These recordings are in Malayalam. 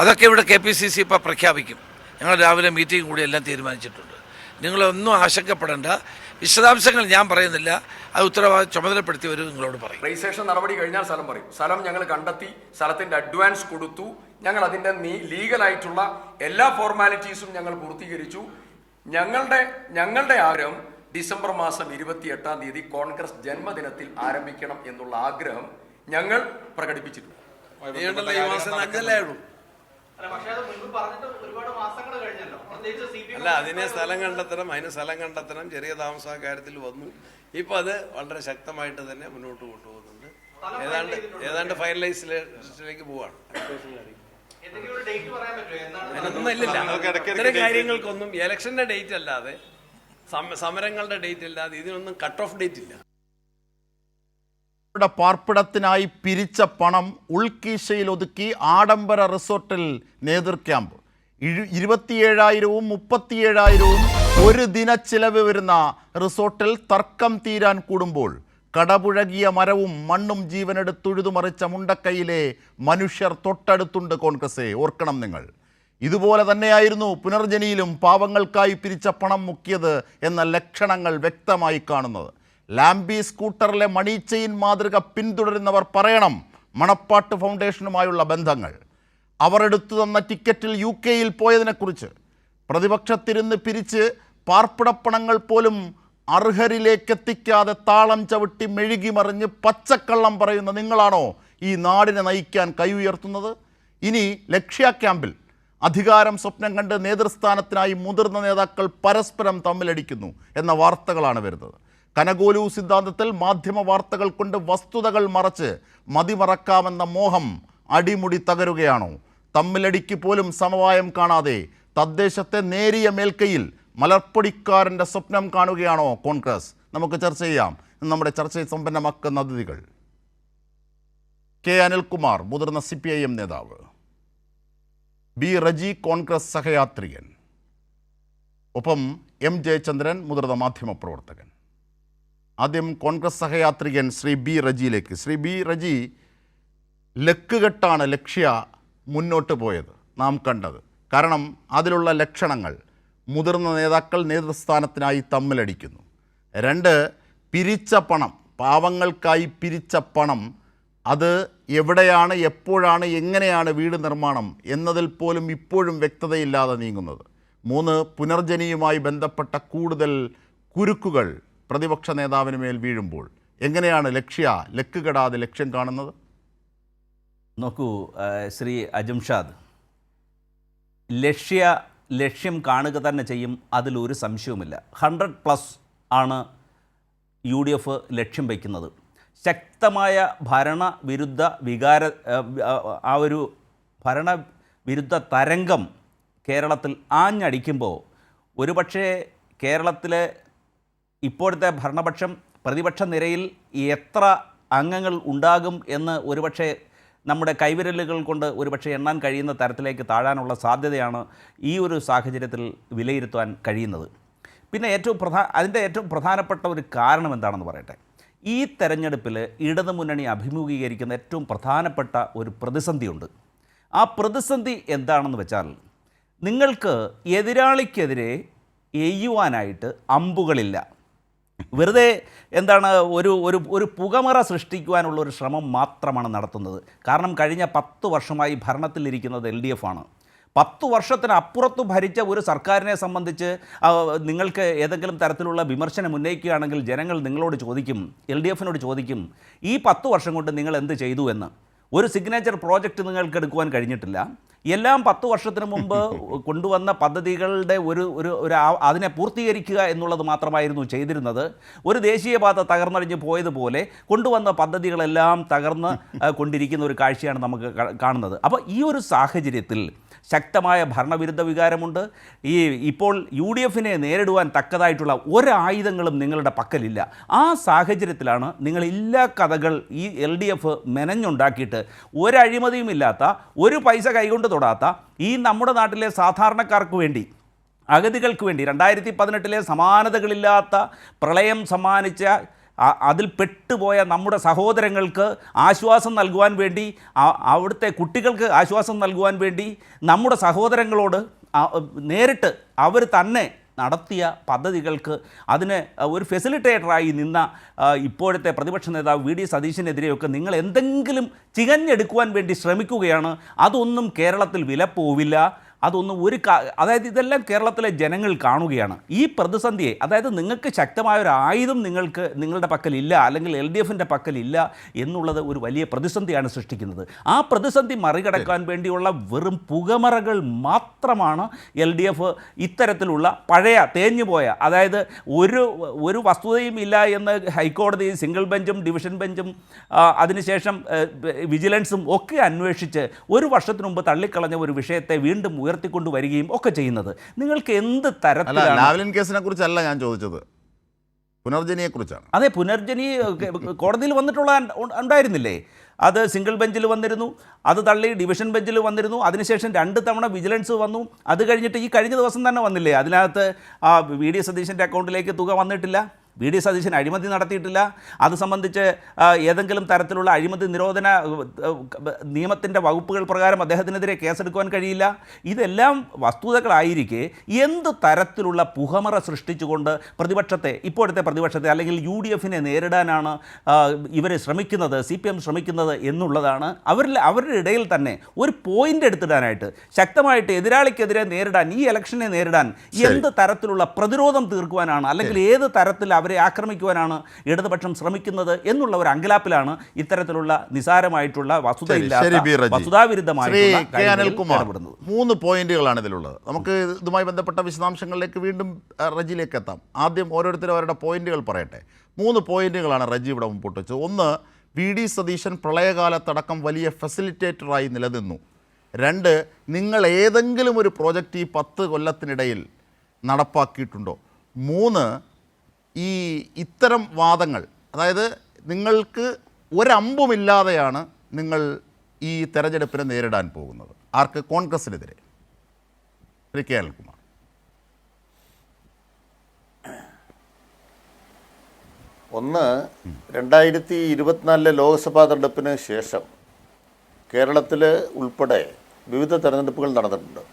അതൊക്കെ ഇവിടെ KPCC ഇപ്പോൾ പ്രഖ്യാപിക്കും. ഞങ്ങൾ രാവിലെ മീറ്റിംഗ് കൂടി എല്ലാം തീരുമാനിച്ചിട്ടുണ്ട്. നിങ്ങളൊന്നും ആശങ്കപ്പെടേണ്ട. വിശദാംശങ്ങൾ ഞാൻ പറയുന്നില്ല, അത് ഉത്തരവാദിത്വം ചുമതലപ്പെടുത്തിയവർ നിങ്ങളോട് പറയും. രജിസ്ട്രേഷൻ നടപടി കഴിഞ്ഞാൽ സ്ഥലം പറയും. സ്ഥലം ഞങ്ങൾ കണ്ടെത്തി, സ്ഥലത്തിൻ്റെ അഡ്വാൻസ് കൊടുത്തു, ഞങ്ങൾ അതിൻ്റെ ലീഗലായിട്ടുള്ള എല്ലാ ഫോർമാലിറ്റീസും ഞങ്ങൾ പൂർത്തീകരിച്ചു. ഞങ്ങളുടെ ആഗ്രഹം ഡിസംബർ മാസം 28-ാം തീയതി കോൺഗ്രസ് ജന്മദിനത്തിൽ ആരംഭിക്കണം എന്നുള്ള ആഗ്രഹം ഞങ്ങൾ പ്രകടിപ്പിച്ചിട്ടുണ്ട്. അല്ല, അതിന് സ്ഥലം കണ്ടെത്തണം, ചെറിയ താമസ കാര്യത്തിൽ വന്നു. ഇപ്പൊ അത് വളരെ ശക്തമായിട്ട് തന്നെ മുന്നോട്ട് കൊണ്ടുപോകുന്നുണ്ട്. ഏതാണ്ട് ഫൈനലൈസിലേക്ക് പോവാണ്. അതിനൊന്നും ഇല്ലില്ല. ഇത്തരം കാര്യങ്ങൾക്കൊന്നും ഇലക്ഷന്റെ ഡേറ്റ് അല്ലാതെ, സമരങ്ങളുടെ ഡേറ്റ് അല്ലാതെ ഇതിനൊന്നും കട്ട് ഓഫ് ഡേറ്റ് ഇല്ല. പാർപ്പിടത്തിനായി പിരിച്ച പണം ഉൾക്കീശയിൽ ഒതുക്കി ആഡംബര റിസോർട്ടിൽ നേതൃ ക്യാമ്പ്. 27,000-വും 37,000-വും ഒരു ദിന ചിലവ് വരുന്ന റിസോർട്ടിൽ തർക്കം തീരാൻ കൂടുമ്പോൾ കടപുഴകിയ മരവും മണ്ണും ജീവനെടുത്തുഴുതുമറിച്ച മുണ്ടക്കൈയിലെ മനുഷ്യർ തൊട്ടടുത്തുണ്ട്. കോൺഗ്രസെ ഓർക്കണം നിങ്ങൾ. ഇതുപോലെ തന്നെയായിരുന്നു പുനർജനിയിലും പാവങ്ങൾക്കായി പിരിച്ച പണം മുക്കിയത് എന്ന ലക്ഷണങ്ങൾ വ്യക്തമായി കാണുന്നത്. ലാംബി സ്കൂട്ടറിലെ മണി ചെയിൻ മാതൃക പിന്തുടരുന്നവർ പറയണം മണപ്പാട്ട് ഫൗണ്ടേഷനുമായുള്ള ബന്ധങ്ങൾ. അവർ എടുത്തു തന്ന ടിക്കറ്റിൽ UK-യിൽ പോയതിനെക്കുറിച്ച്. പ്രതിപക്ഷത്തിരുന്ന് പിരിച്ച് പാർപ്പിടപ്പണങ്ങൾ പോലും അർഹരിലേക്കെത്തിക്കാതെ താളം ചവിട്ടി മെഴുകി മറിഞ്ഞ് പച്ചക്കള്ളം പറയുന്ന നിങ്ങളാണോ ഈ നാടിനെ നയിക്കാൻ കൈ ഉയർത്തുന്നത്? ഇനി ലക്ഷ്യ ക്യാമ്പിൽ അധികാരം സ്വപ്നം കണ്ട് നേതൃസ്ഥാനത്തിനായി മുതിർന്ന നേതാക്കൾ പരസ്പരം തമ്മിലടിക്കുന്നു എന്ന വാർത്തകളാണ് വരുന്നത്. കനഗോലു സിദ്ധാന്തത്തിൽ മാധ്യമ വാർത്തകൾ കൊണ്ട് വസ്തുതകൾ മറച്ച് മതിമറക്കാമെന്ന മോഹം അടിമുടി തകരുകയാണോ? തമ്മിലടിക്ക് പോലും സമവായം കാണാതെ തദ്ദേശത്തെ നേരിയ മേൽക്കയിൽ മലർപ്പൊടിക്കാരൻ്റെ സ്വപ്നം കാണുകയാണോ കോൺഗ്രസ്? നമുക്ക് ചർച്ച ചെയ്യാം. നമ്മുടെ ചർച്ചയെ സമ്പന്നമാക്കുന്ന അതിഥികൾ: K. അനിൽകുമാർ, മുതിർന്ന CPIM നേതാവ്; B. റജി, കോൺഗ്രസ് സഹയാത്രികൻ; ഒപ്പം M. ജയചന്ദ്രൻ, മുതിർന്ന മാധ്യമപ്രവർത്തകൻ. ആദ്യം കോൺഗ്രസ് സഹയാത്രികൻ ശ്രീ B. റജിയിലേക്ക്. ശ്രീ B. റജി, ലക്കുകെട്ടാണ് ലക്ഷ്യ മുന്നോട്ട് പോയത് നാം കണ്ടത്. കാരണം അതിലുള്ള ലക്ഷണങ്ങൾ: മുതിർന്ന നേതാക്കൾ നേതൃസ്ഥാനത്തിനായി തമ്മിലടിക്കുന്നു. 2, പിരിച്ച പണം, പാവങ്ങൾക്കായി പിരിച്ച പണം, അത് എവിടെയാണ്, എപ്പോഴാണ്, എങ്ങനെയാണ് വീട് നിർമ്മാണം എന്നതിൽ പോലും ഇപ്പോഴും വ്യക്തതയില്ലാതെ നീങ്ങുന്നത്. 3, പുനർജനിയുമായി ബന്ധപ്പെട്ട കൂടുതൽ കുരുക്കുകൾ പ്രതിപക്ഷ നേതാവിന് മേൽ വീഴുമ്പോൾ എങ്ങനെയാണ് ലക്കുകെടാതെ ലക്ഷ്യം കാണുന്നത്? നോക്കൂ ശ്രീ അജംഷാദ്, ലക്ഷ്യം കാണുക തന്നെ ചെയ്യും, അതിലൊരു സംശയവുമില്ല. 100+ ആണ് UDF ലക്ഷ്യം വയ്ക്കുന്നത്. ശക്തമായ ഭരണവിരുദ്ധ ഭരണവിരുദ്ധ തരംഗം കേരളത്തിൽ ആഞ്ഞടിക്കുമ്പോൾ ഒരുപക്ഷെ കേരളത്തിലെ ഇപ്പോഴത്തെ ഭരണപക്ഷം പ്രതിപക്ഷ നിരയിൽ എത്ര അംഗങ്ങൾ ഉണ്ടാകും എന്ന് ഒരുപക്ഷെ നമ്മുടെ കൈവിരലുകൾ കൊണ്ട് ഒരുപക്ഷെ എണ്ണാൻ കഴിയുന്ന തരത്തിലേക്ക് താഴാനുള്ള സാധ്യതയാണ് ഈ ഒരു സാഹചര്യത്തിൽ വിലയിരുത്താൻ കഴിയുന്നത്. പിന്നെ അതിൻ്റെ ഏറ്റവും പ്രധാനപ്പെട്ട ഒരു കാരണം എന്താണെന്ന് പറയട്ടെ. ഈ തെരഞ്ഞെടുപ്പിൽ ഇടതുമുന്നണി അഭിമുഖീകരിക്കുന്ന ഏറ്റവും പ്രധാനപ്പെട്ട ഒരു പ്രതിസന്ധിയുണ്ട്. ആ പ്രതിസന്ധി എന്താണെന്ന് വെച്ചാൽ, നിങ്ങൾക്ക് എതിരാളിക്കെതിരെ എയ്യുവാനായിട്ട് അമ്പുകളില്ല. വെറുതെ ഒരു പുകമറ സൃഷ്ടിക്കുവാനുള്ള ഒരു ശ്രമം മാത്രമാണ് നടത്തുന്നത്. കാരണം കഴിഞ്ഞ 10 വർഷമായി ഭരണത്തിലിരിക്കുന്നത് LDF ആണ്. 10 വർഷത്തിനപ്പുറത്ത് ഭരിച്ച ഒരു സർക്കാരിനെ സംബന്ധിച്ച് നിങ്ങൾക്ക് ഏതെങ്കിലും തരത്തിലുള്ള വിമർശനം ഉന്നയിക്കുകയാണെങ്കിൽ ജനങ്ങൾ നിങ്ങളോട് ചോദിക്കും, LDFനോട് ചോദിക്കും, ഈ 10 വർഷം കൊണ്ട് നിങ്ങൾ എന്ത് ചെയ്തു എന്ന്. ഒരു സിഗ്നേച്ചർ പ്രോജക്റ്റ് നിങ്ങൾക്ക് എടുക്കുവാൻ കഴിഞ്ഞിട്ടില്ല. എല്ലാം 10 വർഷത്തിന് മുമ്പ് കൊണ്ടുവന്ന പദ്ധതികളുടെ അതിനെ പൂർത്തീകരിക്കുക എന്നുള്ളത് മാത്രമായിരുന്നു ചെയ്തിരുന്നത്. ഒരു ദേശീയപാത തകർന്നടിഞ്ഞ് പോയതുപോലെ കൊണ്ടുവന്ന പദ്ധതികളെല്ലാം തകർന്ന് കൊണ്ടിരിക്കുന്ന ഒരു കാഴ്ചയാണ് നമുക്ക് കാണുന്നത്. അപ്പോൾ ഈ ഒരു സാഹചര്യത്തിൽ ശക്തമായ ഭരണവിരുദ്ധ വികാരമുണ്ട്. ഇപ്പോൾ UDFനെ നേരിടുവാൻ തക്കതായിട്ടുള്ള ഒരായുധങ്ങളും നിങ്ങളുടെ പക്കലില്ല. ആ സാഹചര്യത്തിലാണ് നിങ്ങൾ എല്ലാ കഥകൾ ഈ LDF മെനഞ്ഞുണ്ടാക്കിയിട്ട് ഒരഴിമതിയുമില്ലാത്ത, ഒരു പൈസ കൈകൊണ്ട് തൊടാത്ത ഈ നമ്മുടെ നാട്ടിലെ സാധാരണക്കാർക്ക് വേണ്ടി, അഗതികൾക്ക് വേണ്ടി 2018 സമാനതകളില്ലാത്ത പ്രളയം സമ്മാനിച്ച അതിൽ പെട്ടുപോയ നമ്മുടെ സഹോദരങ്ങൾക്ക് ആശ്വാസം നൽകുവാൻ വേണ്ടി, അവിടുത്തെ കുട്ടികൾക്ക് ആശ്വാസം നൽകുവാൻ വേണ്ടി നമ്മുടെ സഹോദരങ്ങളോട് നേരിട്ട് അവർ തന്നെ നടത്തിയ പദ്ധതികൾക്ക് അതിന് ഒരു ഫെസിലിറ്റേറ്ററായി നിന്ന ഇപ്പോഴത്തെ പ്രതിപക്ഷ നേതാവ് വി ഡി സതീശനെതിരെയൊക്കെ നിങ്ങൾ എന്തെങ്കിലും ചികഞ്ഞെടുക്കുവാൻ വേണ്ടി ശ്രമിക്കുകയാണ്. അതൊന്നും കേരളത്തിൽ വില പോവില്ല. അതൊന്നും അതായത് ഇതെല്ലാം കേരളത്തിലെ ജനങ്ങൾ കാണുകയാണ്. ഈ പ്രതിസന്ധിയെ, അതായത് നിങ്ങൾക്ക് ശക്തമായൊരു ആയുധം നിങ്ങളുടെ പക്കലില്ല, അല്ലെങ്കിൽ LDFിൻ്റെ പക്കലില്ല എന്നുള്ളത് ഒരു വലിയ പ്രതിസന്ധിയാണ് സൃഷ്ടിക്കുന്നത്. ആ പ്രതിസന്ധി മറികടക്കാൻ വേണ്ടിയുള്ള വെറും പുകമറകൾ മാത്രമാണ് LDF ഇത്തരത്തിലുള്ള പഴയ തേഞ്ഞുപോയ, അതായത് ഒരു വസ്തുതയും ഇല്ല എന്ന് ഹൈക്കോടതി സിംഗിൾ ബെഞ്ചും ഡിവിഷൻ ബെഞ്ചും അതിനുശേഷം വിജിലൻസും ഒക്കെ അന്വേഷിച്ച് ഒരു വർഷത്തിനു മുമ്പ് തള്ളിക്കളഞ്ഞ ഒരു വിഷയത്തെ വീണ്ടും ഉയർത്തിക്കൊണ്ട് വരികയും ഒക്കെ ചെയ്യുന്നത്. നിങ്ങൾക്ക് എന്ത് തരത്തിലാണ്? ലാവ്ലിൻ കേസിനെ കുറിച്ചല്ല ഞാൻ ചോദിച്ചത്, പുനർജനിയെ കുറിച്ചാണ്. അതെ, പുനർജനി കോടതിയിൽ ഉണ്ടായിരുന്നില്ലേ? അത് സിംഗിൾ ബെഞ്ചിൽ വന്നിരുന്നു, അത് തള്ളി ഡിവിഷൻ ബെഞ്ചിൽ വന്നിരുന്നു, അതിനുശേഷം 2 തവണ വിജിലൻസ് വന്നു. അത് കഴിഞ്ഞിട്ട് ഈ കഴിഞ്ഞ ദിവസം തന്നെ വന്നില്ലേ, അതിനകത്ത് വി ഡി സതീശൻ്റെ അക്കൗണ്ടിലേക്ക് തുക വന്നിട്ടില്ല. വി ഡി സതീശൻ അഴിമതി നടത്തിയിട്ടില്ല. അത് സംബന്ധിച്ച് ഏതെങ്കിലും തരത്തിലുള്ള അഴിമതി നിരോധന നിയമത്തിൻ്റെ വകുപ്പുകൾ പ്രകാരം അദ്ദേഹത്തിനെതിരെ കേസെടുക്കുവാൻ കഴിയില്ല. ഇതെല്ലാം വസ്തുതകളായിരിക്കെ എന്ത് തരത്തിലുള്ള പുകമറ സൃഷ്ടിച്ചുകൊണ്ട് ഇപ്പോഴത്തെ പ്രതിപക്ഷത്തെ അല്ലെങ്കിൽ UDFനെ നേരിടാനാണ് ഇവർ ശ്രമിക്കുന്നത്, CPM ശ്രമിക്കുന്നത് എന്നുള്ളതാണ്. അവരുടെ ഇടയിൽ തന്നെ ഒരു പോയിന്റ് എടുത്തിടാനായിട്ട്, ശക്തമായിട്ട് എതിരാളിക്കെതിരെ നേരിടാൻ, ഈ ഇലക്ഷനെ നേരിടാൻ എന്ത് തരത്തിലുള്ള പ്രതിരോധം തീർക്കുവാനാണ്, അല്ലെങ്കിൽ ഏത് തരത്തിൽ അവരെ ആക്രമിക്കുവാനാണ് ഇടതുപക്ഷം ശ്രമിക്കുന്നത് എന്നുള്ള ഒരു അങ്കലാപ്പിലാണ് ഇത്തരത്തിലുള്ള നിസാരമായിട്ടുള്ള വസ്തുതാവിരുദ്ധമായിട്ടുള്ള 3 പോയിന്റുകളാണ് ഇതിലുള്ളത്. നമുക്ക് ഇതുമായി ബന്ധപ്പെട്ട വിശദാംശങ്ങളിലേക്ക് വീണ്ടും റജിയിലേക്ക് എത്താം. ആദ്യം ഓരോരുത്തരും അവരുടെ പോയിന്റുകൾ പറയട്ടെ. 3 പോയിന്റുകളാണ് റജി ഇവിടെ മുമ്പോട്ട് വെച്ചത്. ഒന്ന്, വി ഡി സതീശൻ പ്രളയകാലത്തടക്കം വലിയ ഫെസിലിറ്റേറ്ററായി നിലനിന്നു. 2, നിങ്ങൾ ഏതെങ്കിലും ഒരു പ്രോജക്റ്റ് ഈ 10 കൊല്ലത്തിനിടയിൽ നടപ്പാക്കിയിട്ടുണ്ടോ? 3, ഇത്തരം വാദങ്ങൾ, അതായത് നിങ്ങൾക്ക് ഒരമ്പുമില്ലാതെയാണ് നിങ്ങൾ ഈ തെരഞ്ഞെടുപ്പിനെ നേരിടാൻ പോകുന്നത്. ആർക്ക്? കോൺഗ്രസിനെതിരെ. ശ്രീ കെ അനിൽകുമാർ. ഒന്ന്, 2024 ലോക്സഭാ തെരഞ്ഞെടുപ്പിന് ശേഷം കേരളത്തിൽ ഉൾപ്പെടെ വിവിധ തെരഞ്ഞെടുപ്പുകൾ നടന്നിട്ടുണ്ട്.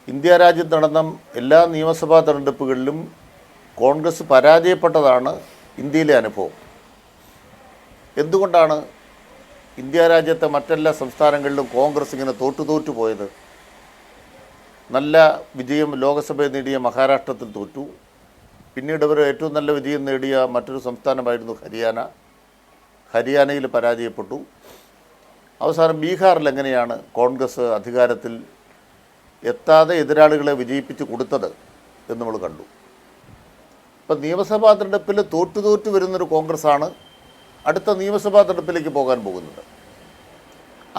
ഇന്ത്യ രാജ്യത്ത് നടന്ന എല്ലാ നിയമസഭാ തെരഞ്ഞെടുപ്പുകളിലും കോൺഗ്രസ് പരാജയപ്പെട്ടതാണ് ഇന്ത്യയിലെ അനുഭവം. എന്തുകൊണ്ടാണ് ഇന്ത്യ രാജ്യത്തെ മറ്റെല്ലാ സംസ്ഥാനങ്ങളിലും കോൺഗ്രസ് ഇങ്ങനെ തോറ്റു പോയത്? നല്ല വിജയം ലോക്സഭയിൽ നേടിയ മഹാരാഷ്ട്രത്തിൽ തോറ്റു. പിന്നീട് അവർ ഏറ്റവും നല്ല വിജയം നേടിയ മറ്റൊരു സംസ്ഥാനമായിരുന്നു ഹരിയാനയിൽ പരാജയപ്പെട്ടു. അവസാനം ബീഹാറിൽ എങ്ങനെയാണ് കോൺഗ്രസ് അധികാരത്തിൽ എത്താതെ എതിരാളികളെ വിജയിപ്പിച്ച് കൊടുത്തത് എന്ന് നമ്മൾ കണ്ടു. ഇപ്പം നിയമസഭാ തെരഞ്ഞെടുപ്പിൽ തോറ്റു വരുന്നൊരു കോൺഗ്രസ്സാണ് അടുത്ത നിയമസഭാ തെരഞ്ഞെടുപ്പിലേക്ക് പോകാൻ പോകുന്നത്.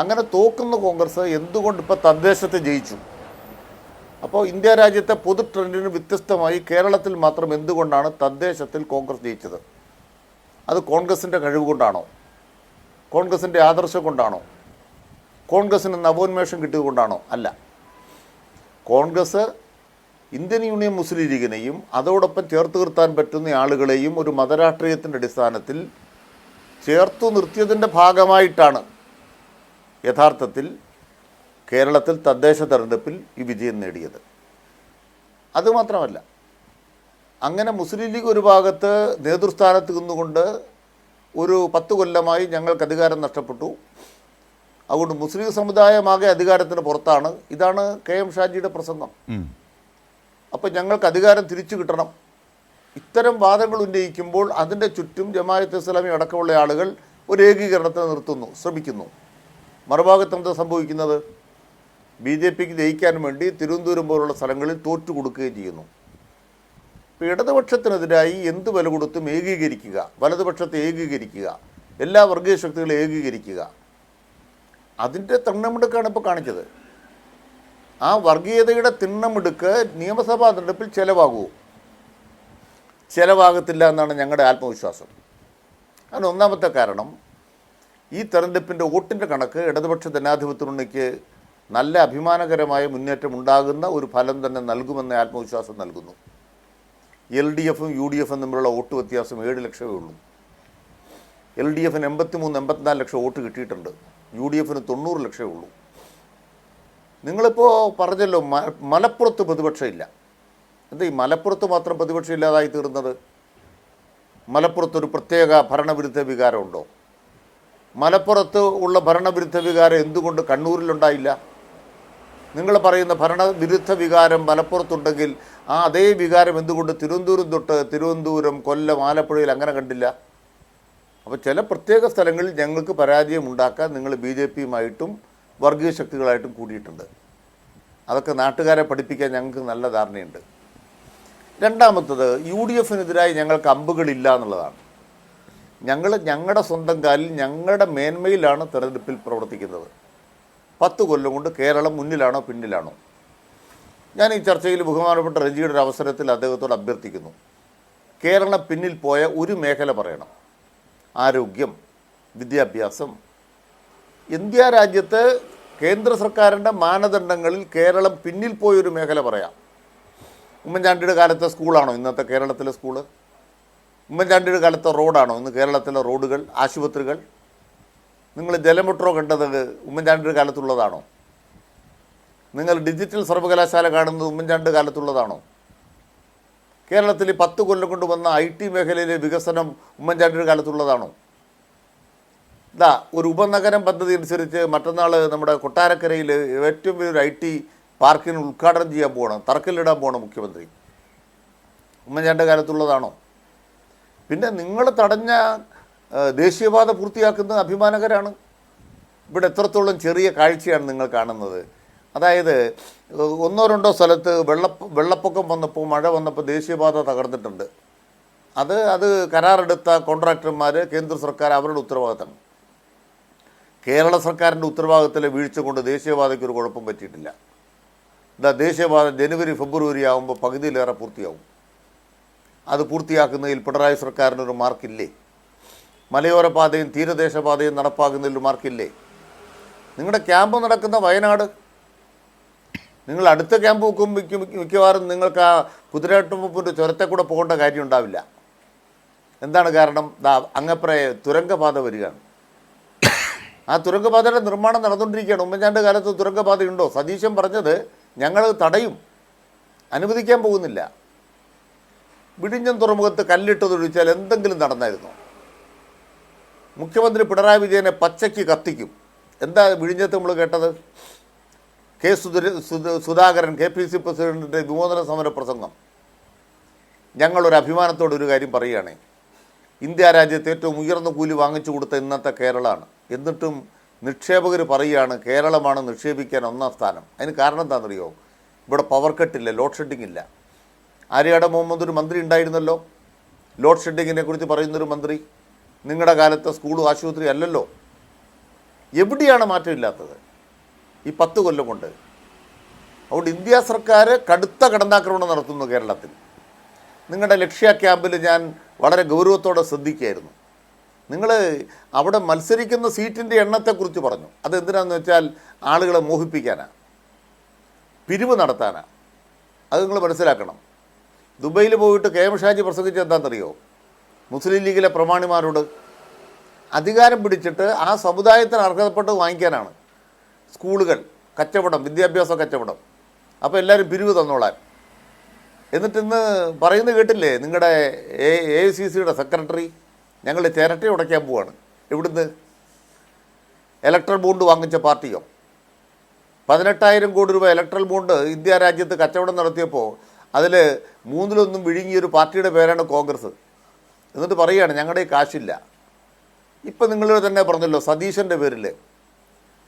അങ്ങനെ തോക്കുന്ന കോൺഗ്രസ് എന്തുകൊണ്ട് ഇപ്പോൾ തദ്ദേശത്തെ ജയിച്ചു? അപ്പോൾ ഇന്ത്യ രാജ്യത്തെ പൊതു ട്രെൻഡിന് വ്യത്യസ്തമായി കേരളത്തിൽ മാത്രം എന്തുകൊണ്ടാണ് തദ്ദേശത്തിൽ കോൺഗ്രസ് ജയിച്ചത്? അത് കോൺഗ്രസിൻ്റെ കഴിവ് കൊണ്ടാണോ? കോൺഗ്രസിൻ്റെ ആദർശം കൊണ്ടാണോ? കോൺഗ്രസിന് നവോന്മേഷം കിട്ടിയതുകൊണ്ടാണോ? അല്ല. കോൺഗ്രസ് ഇന്ത്യൻ യൂണിയൻ മുസ്ലിം ലീഗിനെയും അതോടൊപ്പം ചേർത്ത് നിർത്താൻ പറ്റുന്ന ആളുകളെയും ഒരു മതരാഷ്ട്രീയത്തിൻ്റെ അടിസ്ഥാനത്തിൽ ചേർത്തു നിർത്തിയതിൻ്റെ ഭാഗമായിട്ടാണ് യഥാർത്ഥത്തിൽ കേരളത്തിൽ തദ്ദേശ തെരഞ്ഞെടുപ്പിൽ ഈ വിജയം നേടിയത്. അതുമാത്രമല്ല, അങ്ങനെ മുസ്ലിം ലീഗ് ഒരു ഭാഗത്ത് നേതൃസ്ഥാനത്ത് നിന്നുകൊണ്ട് ഒരു 10 കൊല്ലമായി ഞങ്ങൾക്ക് അധികാരം നഷ്ടപ്പെട്ടു, അതുകൊണ്ട് മുസ്ലിം സമുദായമാകെ അധികാരത്തിന് പുറത്താണ്. ഇതാണ് KM ഷാജിയുടെ പ്രസംഗം. അപ്പോൾ ഞങ്ങൾക്ക് അധികാരം തിരിച്ചു കിട്ടണം. ഇത്തരം ഉന്നയിക്കുമ്പോൾ അതിൻ്റെ ചുറ്റും ജമാഅത്ത് ഇസ്ലാമി അടക്കമുള്ള ആളുകൾ ഒരു ഏകീകരണത്തെ ശ്രമിക്കുന്നു. മറുഭാഗത്ത് എന്താ സംഭവിക്കുന്നത്? BJPക്ക് ജയിക്കാൻ വേണ്ടി തിരുവനന്തപുരം പോലുള്ള സ്ഥലങ്ങളിൽ തോറ്റു കൊടുക്കുകയും ചെയ്യുന്നു. ഇപ്പോൾ ഇടതുപക്ഷത്തിനെതിരായി എന്ത് വില കൊടുത്തും ഏകീകരിക്കുക, വലതുപക്ഷത്തെ ഏകീകരിക്കുക, എല്ലാ വർഗീയ ശക്തികളെ ഏകീകരിക്കുക, അതിൻ്റെ തിണ്ണമെടുക്കാണ് ഇപ്പോൾ കാണിച്ചത്. ആ വർഗീയതയുടെ തിണ്ണമെടുക്ക് നിയമസഭാ തെരഞ്ഞെടുപ്പിൽ ചിലവാകത്തില്ല എന്നാണ് ഞങ്ങളുടെ ആത്മവിശ്വാസം. അതിന് ഒന്നാമത്തെ കാരണം, ഈ തെരഞ്ഞെടുപ്പിൻ്റെ വോട്ടിൻ്റെ കണക്ക് ഇടതുപക്ഷ ജനാധിപത്യ മുന്നണിക്ക് നല്ല അഭിമാനകരമായ മുന്നേറ്റം ഉണ്ടാകുന്ന ഒരു ഫലം തന്നെ നൽകുമെന്ന ആത്മവിശ്വാസം നൽകുന്നു. LDFും UDFും തമ്മിലുള്ള വോട്ട് വ്യത്യാസം 7 ലക്ഷമേ ഉള്ളൂ. LDFിന് 83-84 ലക്ഷം വോട്ട് കിട്ടിയിട്ടുണ്ട്. UDFിന് 90 ലക്ഷമേ ഉള്ളൂ. നിങ്ങളിപ്പോൾ പറഞ്ഞല്ലോ മലപ്പുറത്ത് പ്രതിപക്ഷമില്ല. എന്താ ഈ മലപ്പുറത്ത് മാത്രം പ്രതിപക്ഷം ഇല്ലാതായി തീർന്നത്? മലപ്പുറത്തൊരു പ്രത്യേക ഭരണവിരുദ്ധ വികാരമുണ്ടോ? മലപ്പുറത്ത് ഉള്ള ഭരണവിരുദ്ധ വികാരം എന്തുകൊണ്ട് കണ്ണൂരിലുണ്ടായില്ല? നിങ്ങൾ പറയുന്ന ഭരണവിരുദ്ധ വികാരം മലപ്പുറത്തുണ്ടെങ്കിൽ ആ അതേ വികാരം എന്തുകൊണ്ട് തിരുവനന്തപുരം തൊട്ട് തിരുവനന്തപുരം, കൊല്ലം, ആലപ്പുഴയിൽ അങ്ങനെ കണ്ടില്ല? അപ്പോൾ ചില പ്രത്യേക സ്ഥലങ്ങളിൽ ഞങ്ങൾക്ക് പരാജയം ഉണ്ടാക്കാൻ നിങ്ങൾ BJPയുമായിട്ടും വർഗീയ ശക്തികളായിട്ടും കൂടിയിട്ടുണ്ട്. അതൊക്കെ നാട്ടുകാരെ പഠിപ്പിക്കാൻ ഞങ്ങൾക്ക് നല്ല ധാരണയുണ്ട്. രണ്ടാമത്തത്, UDFിനെതിരായി ഞങ്ങൾക്ക് അമ്പുകളില്ല എന്നുള്ളതാണ്. ഞങ്ങളുടെ സ്വന്തം കാലിൽ ഞങ്ങളുടെ മേന്മയിലാണ് തെരഞ്ഞെടുപ്പിൽ പ്രവർത്തിക്കുന്നത്. 10 കൊല്ലം കൊണ്ട് കേരളം മുന്നിലാണോ പിന്നിലാണോ? ഞാൻ ഈ ചർച്ചയിൽ ബഹുമാനപ്പെട്ട റജിയുടെ ഒരു അവസരത്തിൽ അദ്ദേഹത്തോട് അഭ്യർത്ഥിക്കുന്നു, കേരളം പിന്നിൽ പോയ ഒരു മേഖല പറയണം. ആരോഗ്യം, വിദ്യാഭ്യാസം. ഇന്ത്യ രാജ്യത്ത് കേന്ദ്ര സർക്കാരിൻ്റെ മാനദണ്ഡങ്ങളിൽ കേരളം പിന്നിൽ പോയൊരു മേഖല പറയാം. ഉമ്മൻചാണ്ടിയുടെ കാലത്തെ സ്കൂളാണോ ഇന്നത്തെ കേരളത്തിലെ സ്കൂള്? ഉമ്മൻചാണ്ടിയുടെ കാലത്തെ റോഡാണോ ഇന്ന് കേരളത്തിലെ റോഡുകൾ, ആശുപത്രികൾ? നിങ്ങൾ ജലമെട്രോ കണ്ടത് ഉമ്മൻചാണ്ടിയുടെ കാലത്തുള്ളതാണോ? നിങ്ങൾ ഡിജിറ്റൽ സർവകലാശാല കാണുന്നത് ഉമ്മൻചാണ്ടിയുടെ കാലത്തുള്ളതാണോ? കേരളത്തിൽ 10 കൊല്ലം കൊണ്ട് വന്ന IT മേഖലയിലെ വികസനം ഉമ്മൻചാണ്ടിയുടെ കാലത്തുള്ളതാണോ? ഇതാ ഒരു ഉപനഗരം പദ്ധതി അനുസരിച്ച് മറ്റന്നാൾ നമ്മുടെ കൊട്ടാരക്കരയിൽ ഏറ്റവും വലിയൊരു IT പാർക്കിന് ഉദ്ഘാടനം ചെയ്യാൻ പോകണം, തറക്കല്ലിടാൻ പോകണം മുഖ്യമന്ത്രി. ഉമ്മൻചാണ്ടിയുടെ കാലത്തുള്ളതാണോ? പിന്നെ നിങ്ങൾ തടഞ്ഞ ദേശീയപാത പൂർത്തിയാക്കുന്നത് അഭിമാനകരമാണ്. ഇവിടെ എത്രത്തോളം ചെറിയ കാഴ്ചയാണ് നിങ്ങൾ കാണുന്നത്. അതായത് 1-2 സ്ഥലത്ത് വെള്ളപ്പൊക്കം വന്നപ്പോൾ, മഴ വന്നപ്പോൾ ദേശീയപാത തകർന്നിട്ടുണ്ട്. അത് കരാറെടുത്ത കോൺട്രാക്ടർമാർ, കേന്ദ്ര സർക്കാർ അവരുടെ ഉത്തരവാദിത്തമാണ്. കേരള സർക്കാരിൻ്റെ ഉത്തരവാദിത്തത്തിലെ വീഴ്ച കൊണ്ട് ദേശീയപാതയ്ക്ക് ഒരു കുഴപ്പം പറ്റിയിട്ടില്ല. ദേശീയപാത ജനുവരി ഫെബ്രുവരി ആകുമ്പോൾ പകുതിയിലേറെ പൂർത്തിയാവും. അത് പൂർത്തിയാക്കുന്നതിൽ പിണറായി സർക്കാരിനൊരു മാർക്കില്ലേ? മലയോര പാതയും തീരദേശപാതയും നടപ്പാക്കുന്നതിൽ ഒരു മാർക്കില്ലേ? നിങ്ങളുടെ ക്യാമ്പ് നടക്കുന്ന വയനാട്, നിങ്ങൾ അടുത്ത ക്യാമ്പ് വെക്കുമ്പോൾ മിക്കവാറും നിങ്ങൾക്ക് ആ കുതിരവട്ടമുപ്പിൻ്റെ ചുരത്തെ കൂടെ പോകേണ്ട കാര്യം ഉണ്ടാവില്ല. എന്താണ് കാരണം? അങ്ങപ്പുറേ തുരങ്കപാത വരികയാണ്. ആ തുരങ്കപാതയുടെ നിർമ്മാണം നടന്നുകൊണ്ടിരിക്കുകയാണ്. ഉമ്മൻചാണ്ടി കാലത്ത് തുരങ്കപാതയുണ്ടോ? സതീശൻ പറഞ്ഞത് ഞങ്ങൾ തടയും, അനുവദിക്കാൻ പോകുന്നില്ല. വിഴിഞ്ഞം തുറമുഖത്ത് കല്ലിട്ടതൊഴിച്ചാൽ എന്തെങ്കിലും നടന്നായിരുന്നോ? മുഖ്യമന്ത്രി പിണറായി വിജയനെ പച്ചയ്ക്ക് കത്തിക്കും. എന്താ വിഴിഞ്ഞത്ത് നമ്മൾ കേട്ടത്? സുധാകരൻ KPC പ്രസിഡന്റിൻ്റെ വിമോചന സമര പ്രസംഗം. ഞങ്ങളൊരു അഭിമാനത്തോടെ ഒരു കാര്യം പറയുകയാണ്, ഇന്ത്യ രാജ്യത്ത് ഏറ്റവും ഉയർന്ന കൂലി വാങ്ങിച്ചു കൊടുത്ത ഇന്നത്തെ കേരളമാണ്. എന്നിട്ടും നിക്ഷേപകർ പറയുകയാണ് കേരളമാണ് നിക്ഷേപിക്കാൻ 1ാം സ്ഥാനം. അതിന് കാരണം എന്താണെന്നറിയോ? ഇവിടെ പവർ കട്ടില്ല, ലോഡ് ഷെഡിങ് ഇല്ല. ആര്യാട മുഹമ്മദ് ഒരു മന്ത്രി ഉണ്ടായിരുന്നല്ലോ, ലോഡ് ഷെഡിങ്ങിനെ കുറിച്ച് പറയുന്നൊരു മന്ത്രി. നിങ്ങളുടെ കാലത്തെ സ്കൂളും ആശുപത്രി അല്ലല്ലോ. എവിടെയാണ് മാറ്റമില്ലാത്തത് ഈ 10 കൊല്ലം കൊണ്ട്? അതുകൊണ്ട് ഇന്ത്യ സർക്കാർ കടുത്ത കടന്നാക്രമണം നടത്തുന്നു കേരളത്തിൽ. നിങ്ങളുടെ ലക്ഷ്യ ക്യാമ്പിൽ ഞാൻ വളരെ ഗൗരവത്തോടെ ശ്രദ്ധിക്കുകയായിരുന്നു. നിങ്ങൾ അവിടെ മത്സരിക്കുന്ന സീറ്റിൻ്റെ എണ്ണത്തെക്കുറിച്ച് പറഞ്ഞു. അതെന്തിനാണെന്ന് വെച്ചാൽ ആളുകളെ മോഹിപ്പിക്കാനാണ്, പിരിവ് നടത്താനാണ്. അത് നിങ്ങൾ മനസ്സിലാക്കണം. ദുബൈയിൽ പോയിട്ട് KM ഷാജി പ്രസംഗിച്ചത് എന്താണെന്നറിയോ? മുസ്ലിം ലീഗിലെ പ്രമാണിമാരോട് അധികാരം പിടിച്ചിട്ട് ആ സമുദായത്തിന് അർഹതപ്പെട്ട് വാങ്ങിക്കാനാണ്. സ്കൂളുകൾ കച്ചവടം, വിദ്യാഭ്യാസ കച്ചവടം. അപ്പോൾ എല്ലാവരും പിരിവ് തന്നോളാൻ. എന്നിട്ടിന്ന് പറയുന്നത് കേട്ടില്ലേ? നിങ്ങളുടെ AICCയുടെ സെക്രട്ടറി ഞങ്ങൾ ചിരട്ട ഉടയ്ക്കാൻ പോവാണ്. എവിടുന്ന്? ഇലക്ട്രൽ ബോണ്ട് വാങ്ങിച്ച പാർട്ടിയോ? 18,000 കോടി രൂപ ഇലക്ട്രൽ ബോണ്ട് ഇന്ത്യ രാജ്യത്ത് കച്ചവടം നടത്തിയപ്പോൾ അതിൽ 1/3 വിഴുങ്ങിയൊരു പാർട്ടിയുടെ പേരാണ് കോൺഗ്രസ്. എന്നിട്ട് പറയുകയാണ് ഞങ്ങളുടെ കാശില്ല. ഇപ്പം നിങ്ങൾ തന്നെ പറഞ്ഞല്ലോ, സതീശൻ്റെ പേരിൽ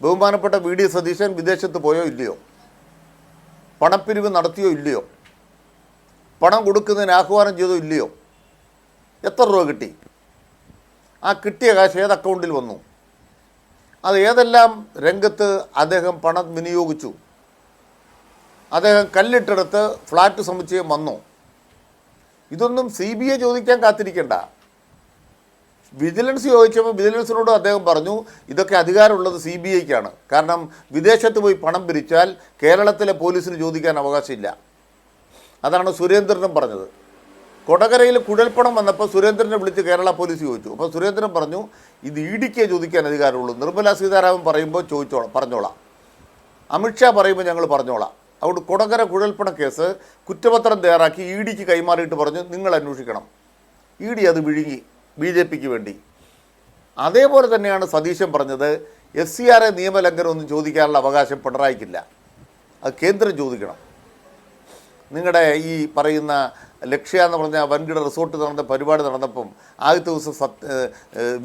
ബഹുമാനപ്പെട്ട VD സതീശൻ വിദേശത്ത് പോയോ ഇല്ലയോ? പണപ്പിരിവ് നടത്തിയോ ഇല്ലയോ? പണം കൊടുക്കുന്നതിന് ആഹ്വാനം ചെയ്തോ ഇല്ലയോ? എത്ര രൂപ കിട്ടി? ആ കിട്ടിയ കാശ് ഏത് അക്കൗണ്ടിൽ വന്നു? അത് ഏതെല്ലാം രംഗത്ത് അദ്ദേഹം പണം വിനിയോഗിച്ചു? അദ്ദേഹം കല്ലിട്ടെടുത്ത് ഫ്ലാറ്റ് സമുച്ചയം വന്നു. ഇതൊന്നും CBI ചോദിക്കാൻ കാത്തിരിക്കേണ്ട. വിജിലൻസ് ചോദിച്ചപ്പോൾ വിജിലൻസിനോട് അദ്ദേഹം പറഞ്ഞു ഇതൊക്കെ അധികാരമുള്ളത് CBIക്കാണ്. കാരണം വിദേശത്ത് പോയി പണം പിരിച്ചാൽ കേരളത്തിലെ പോലീസിന് ചോദിക്കാൻ അവകാശമില്ല. അതാണ് സുരേന്ദ്രനും പറഞ്ഞത്. കൊടകരയിൽ കുഴൽപ്പണം വന്നപ്പോൾ സുരേന്ദ്രനെ വിളിച്ച് കേരള പോലീസ് ചോദിച്ചു. അപ്പോൾ സുരേന്ദ്രൻ പറഞ്ഞു ഇത് ഇഡിക്കേ ചോദിക്കാൻ അധികാരമുള്ളൂ. നിർമ്മല സീതാരാമൻ പറയുമ്പോൾ പറഞ്ഞോളാം, അമിത്ഷാ പറയുമ്പോൾ ഞങ്ങൾ പറഞ്ഞോളാം. അതുകൊണ്ട് കൊടകര കുഴൽപ്പണ കേസ് കുറ്റപത്രം തയ്യാറാക്കി ഇഡിക്ക് കൈമാറിയിട്ട് പറഞ്ഞു നിങ്ങൾ അന്വേഷിക്കണം. ഇഡി അത് വിഴുങ്ങി BJPക്ക് വേണ്ടി. അതേപോലെ തന്നെയാണ് സതീശൻ പറഞ്ഞത്, SCRA നിയമലംഘനം ഒന്നും ചോദിക്കാനുള്ള അവകാശം പിണറായിക്കില്ല, അത് കേന്ദ്രം ചോദിക്കണം. നിങ്ങളുടെ ഈ പറയുന്ന ലക്ഷ്യ എന്ന് പറഞ്ഞ വൻകിട റിസോർട്ട് നടന്ന പരിപാടി നടന്നപ്പം ആദ്യത്തെ ദിവസം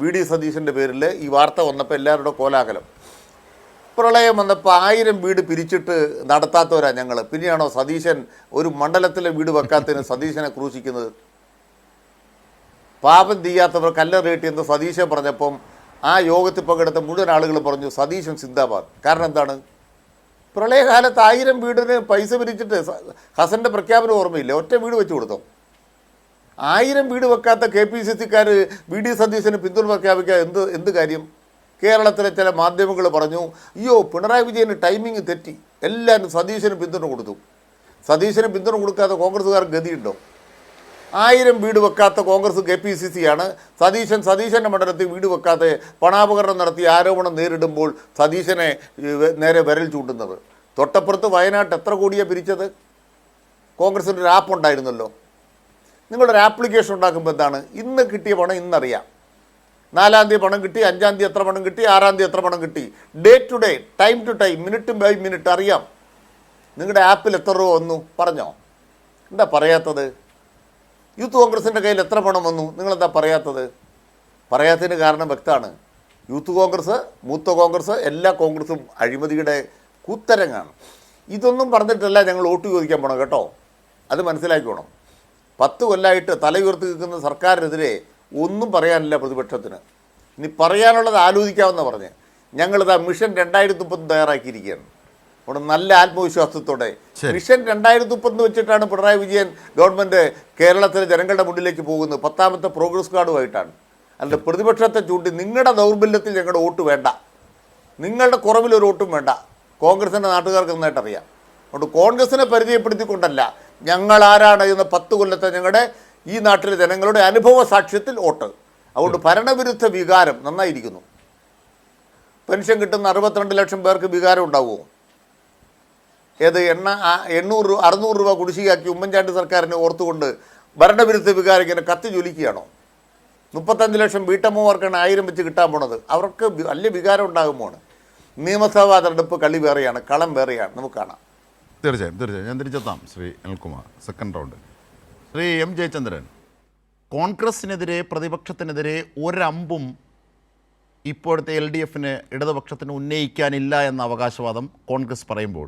VD സതീശൻ്റെ പേരിൽ ഈ വാർത്ത വന്നപ്പോൾ എല്ലാവരുടെ കോലാഹലം. പ്രളയം വന്നപ്പോൾ 1000 വീട് പിരിച്ചിട്ട് നടത്താത്തവരാ ഞങ്ങൾ. പിന്നെയാണോ സതീശൻ ഒരു മണ്ഡലത്തിലെ വീട് വെക്കാത്തതിന് സതീശനെ ക്രൂശിക്കുന്നത്? പാപം ചെയ്യാത്തവർ കല്ലെറിയട്ടിയെന്ന് സതീശൻ പറഞ്ഞപ്പം ആ യോഗത്തിൽ പങ്കെടുത്ത മുഴുവൻ ആളുകൾ പറഞ്ഞു സതീശൻ സിന്ദാബാദ്. കാരണം എന്താണ്? പ്രളയകാലത്ത് 1000 വീടിന് പൈസ പിരിച്ചിട്ട് ഹസൻ്റെ പ്രഖ്യാപനം ഓർമ്മയില്ല, ഒറ്റ വീട് വെച്ച് കൊടുത്തോ? 1000 വീട് വെക്കാത്ത KPCCക്കാർ VD സതീശന് പിന്തുണ പ്രഖ്യാപിക്കുക എന്ത് കാര്യം? കേരളത്തിലെ ചില മാധ്യമങ്ങൾ പറഞ്ഞു അയ്യോ പിണറായി വിജയന് ടൈമിങ് തെറ്റി, എല്ലാവരും സതീശന് പിന്തുണ കൊടുത്തു. സതീശന് പിന്തുണ കൊടുക്കാത്ത കോൺഗ്രസ്സുകാർ ഗതിയുണ്ടോ? 1000 വീട് വെക്കാത്ത കോൺഗ്രസ് KPCCയാണ്. സതീശൻ്റെ മണ്ഡലത്തിൽ വീട് വെക്കാതെ പണാപകരണം നടത്തി ആരോപണം നേരിടുമ്പോൾ സതീശനെ നേരെ വിരൽ ചൂണ്ടുന്നത്. തൊട്ടപ്പുറത്ത് വയനാട്ട് എത്ര കോടിയാണ് പിരിച്ചത്? കോൺഗ്രസിൻ്റെ ഒരു ആപ്പ് ഉണ്ടായിരുന്നല്ലോ. നിങ്ങളൊരു ആപ്ലിക്കേഷൻ ഉണ്ടാക്കുമ്പോൾ എന്താണ്? ഇന്ന് കിട്ടിയ പണം ഇന്നറിയാം. 4-ാം തീയതി പണം കിട്ടി, 5-ാം തീയതി എത്ര പണം കിട്ടി, 6-ാം തീയതി എത്ര പണം കിട്ടി, day to day, time to time, minute by minute അറിയാം. നിങ്ങളുടെ ആപ്പിൽ എത്ര രൂപ വന്നു പറഞ്ഞോ? എന്താ പറയാത്തത്? യൂത്ത് കോൺഗ്രസിൻ്റെ കയ്യിൽ എത്ര പണം വന്നു നിങ്ങളെന്താ പറയാത്തത്? പറയാത്തതിന് കാരണം വ്യക്തമാണ്. യൂത്ത് കോൺഗ്രസ്, മൂത്ത കോൺഗ്രസ്, എല്ലാ കോൺഗ്രസും അഴിമതിയുടെ കൂത്തരങ്ങാണ്. ഇതൊന്നും പറഞ്ഞിട്ടല്ല ഞങ്ങൾ വോട്ട് ചോദിക്കാൻ പോകണം കേട്ടോ, അത് മനസ്സിലാക്കിക്കോണം. 10 കൊല്ലമായിട്ട് തലയുയർത്തി നിൽക്കുന്ന സർക്കാരിനെതിരെ ഒന്നും പറയാനില്ല പ്രതിപക്ഷത്തിന്. ഇനി പറയാനുള്ളത് ആലോചിക്കാമെന്ന് പറഞ്ഞ് ഞങ്ങളിതാ മിഷൻ 2030 തയ്യാറാക്കിയിരിക്കുകയാണ്. അവിടെ നല്ല ആത്മവിശ്വാസത്തോടെ മിഷൻ 2030 വെച്ചിട്ടാണ് പിണറായി വിജയൻ ഗവൺമെൻറ് കേരളത്തിലെ ജനങ്ങളുടെ മുന്നിലേക്ക് പോകുന്നത്. 10ാമത്തെ പ്രോഗ്രസ് കാർഡുമായിട്ടാണ്. അല്ല പ്രതിപക്ഷത്തെ ചൂണ്ടി നിങ്ങളുടെ ദൗർബല്യത്തിൽ ഞങ്ങളുടെ വോട്ട് വേണ്ട, നിങ്ങളുടെ കുറവിലൊരു വോട്ടും വേണ്ട, കോൺഗ്രസിൻ്റെ നാട്ടുകാർക്ക് നന്നായിട്ട് അറിയാം. അതുകൊണ്ട് കോൺഗ്രസിനെ പരിചയപ്പെടുത്തിക്കൊണ്ടല്ല, ഞങ്ങൾ ആരാണ് എന്ന 10 കൊല്ലത്തെ ഞങ്ങളുടെ ഈ നാട്ടിലെ ജനങ്ങളുടെ അനുഭവ സാക്ഷ്യത്തിൽ വോട്ട്. അതുകൊണ്ട് ഭരണവിരുദ്ധ വികാരം നന്നായിരിക്കുന്നു. പെൻഷൻ കിട്ടുന്ന 62 ലക്ഷം പേർക്ക് വികാരം ഉണ്ടാവുമോ? ഏത് 600 രൂപ കുടിശ്ശികയാക്കി ഉമ്മൻചാണ്ടി സർക്കാരിനെ ഓർത്തുകൊണ്ട് ഭരണവിരുദ്ധ വികാരം ഇങ്ങനെ കത്തി ജ്വലിക്കുകയാണോ? 35 ലക്ഷം വീട്ടമ്മമാർക്കാണ് 1000 വെച്ച് കിട്ടാൻ പോണത്. അവർക്ക് വലിയ വികാരം ഉണ്ടാകുമ്പോൾ നിയമസഭാ തെരഞ്ഞെടുപ്പ് കളി വേറെയാണ്, കളം വേറെയാണ്. നമുക്ക് കാണാം. തീർച്ചയായും ഞാൻ തിരിച്ചെത്താം. Shri Anilkumar, second round. Shri M. Jayachandran, കോൺഗ്രസിനെതിരെ പ്രതിപക്ഷത്തിനെതിരെ ഒരമ്പും ഇപ്പോഴത്തെ LDFന് ഇടതുപക്ഷത്തിന് ഉന്നയിക്കാനില്ല എന്ന അവകാശവാദം കോൺഗ്രസ് പറയുമ്പോൾ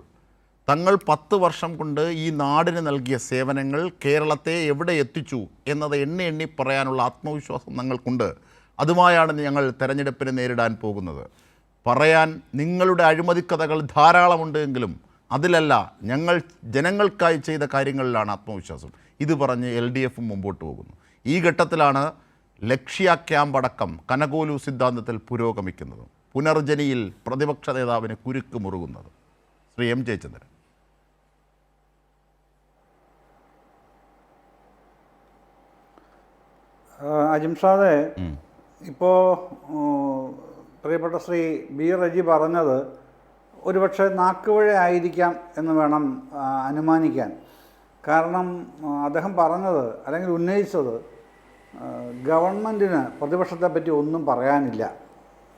തങ്ങൾ 10 വർഷം കൊണ്ട് ഈ നാടിന് നൽകിയ സേവനങ്ങൾ കേരളത്തെ എവിടെ എത്തിച്ചു എന്നത് എണ്ണി പറയാനുള്ള ആത്മവിശ്വാസം ഞങ്ങൾക്കുണ്ട്. അതുമായാണ് ഞങ്ങൾ തെരഞ്ഞെടുപ്പിനെ നേരിടാൻ പോകുന്നത്. പറയാൻ നിങ്ങളുടെ അഴിമതിക്കഥകൾ ധാരാളമുണ്ട് എങ്കിലും അതിലല്ല, ഞങ്ങൾ ജനങ്ങൾക്കായി ചെയ്ത കാര്യങ്ങളിലാണ് ആത്മവിശ്വാസം. ഇത് പറഞ്ഞ് LDF മുമ്പോട്ട് പോകുന്നു. ഈ ഘട്ടത്തിലാണ് ലക്ഷ്യ ക്യാമ്പടക്കം കനകോലു സിദ്ധാന്തത്തിൽ പുരോഗമിക്കുന്നത്. പുനർജനിയിൽ പ്രതിപക്ഷ നേതാവിന് കുരുക്ക് മുറുകുന്നത്. ശ്രീ M. ജയചന്ദ്രൻ. അജിംഷാദെ, ഇപ്പോൾ പ്രിയപ്പെട്ട ശ്രീ B. റജി പറഞ്ഞത് ഒരുപക്ഷെ നാക്കുവഴ ആയിരിക്കാം എന്ന് വേണം അനുമാനിക്കാൻ. കാരണം അദ്ദേഹം പറഞ്ഞത് അല്ലെങ്കിൽ ഉന്നയിച്ചത് ഗവൺമെൻറ്റിന് പ്രതിപക്ഷത്തെപ്പറ്റി ഒന്നും പറയാനില്ല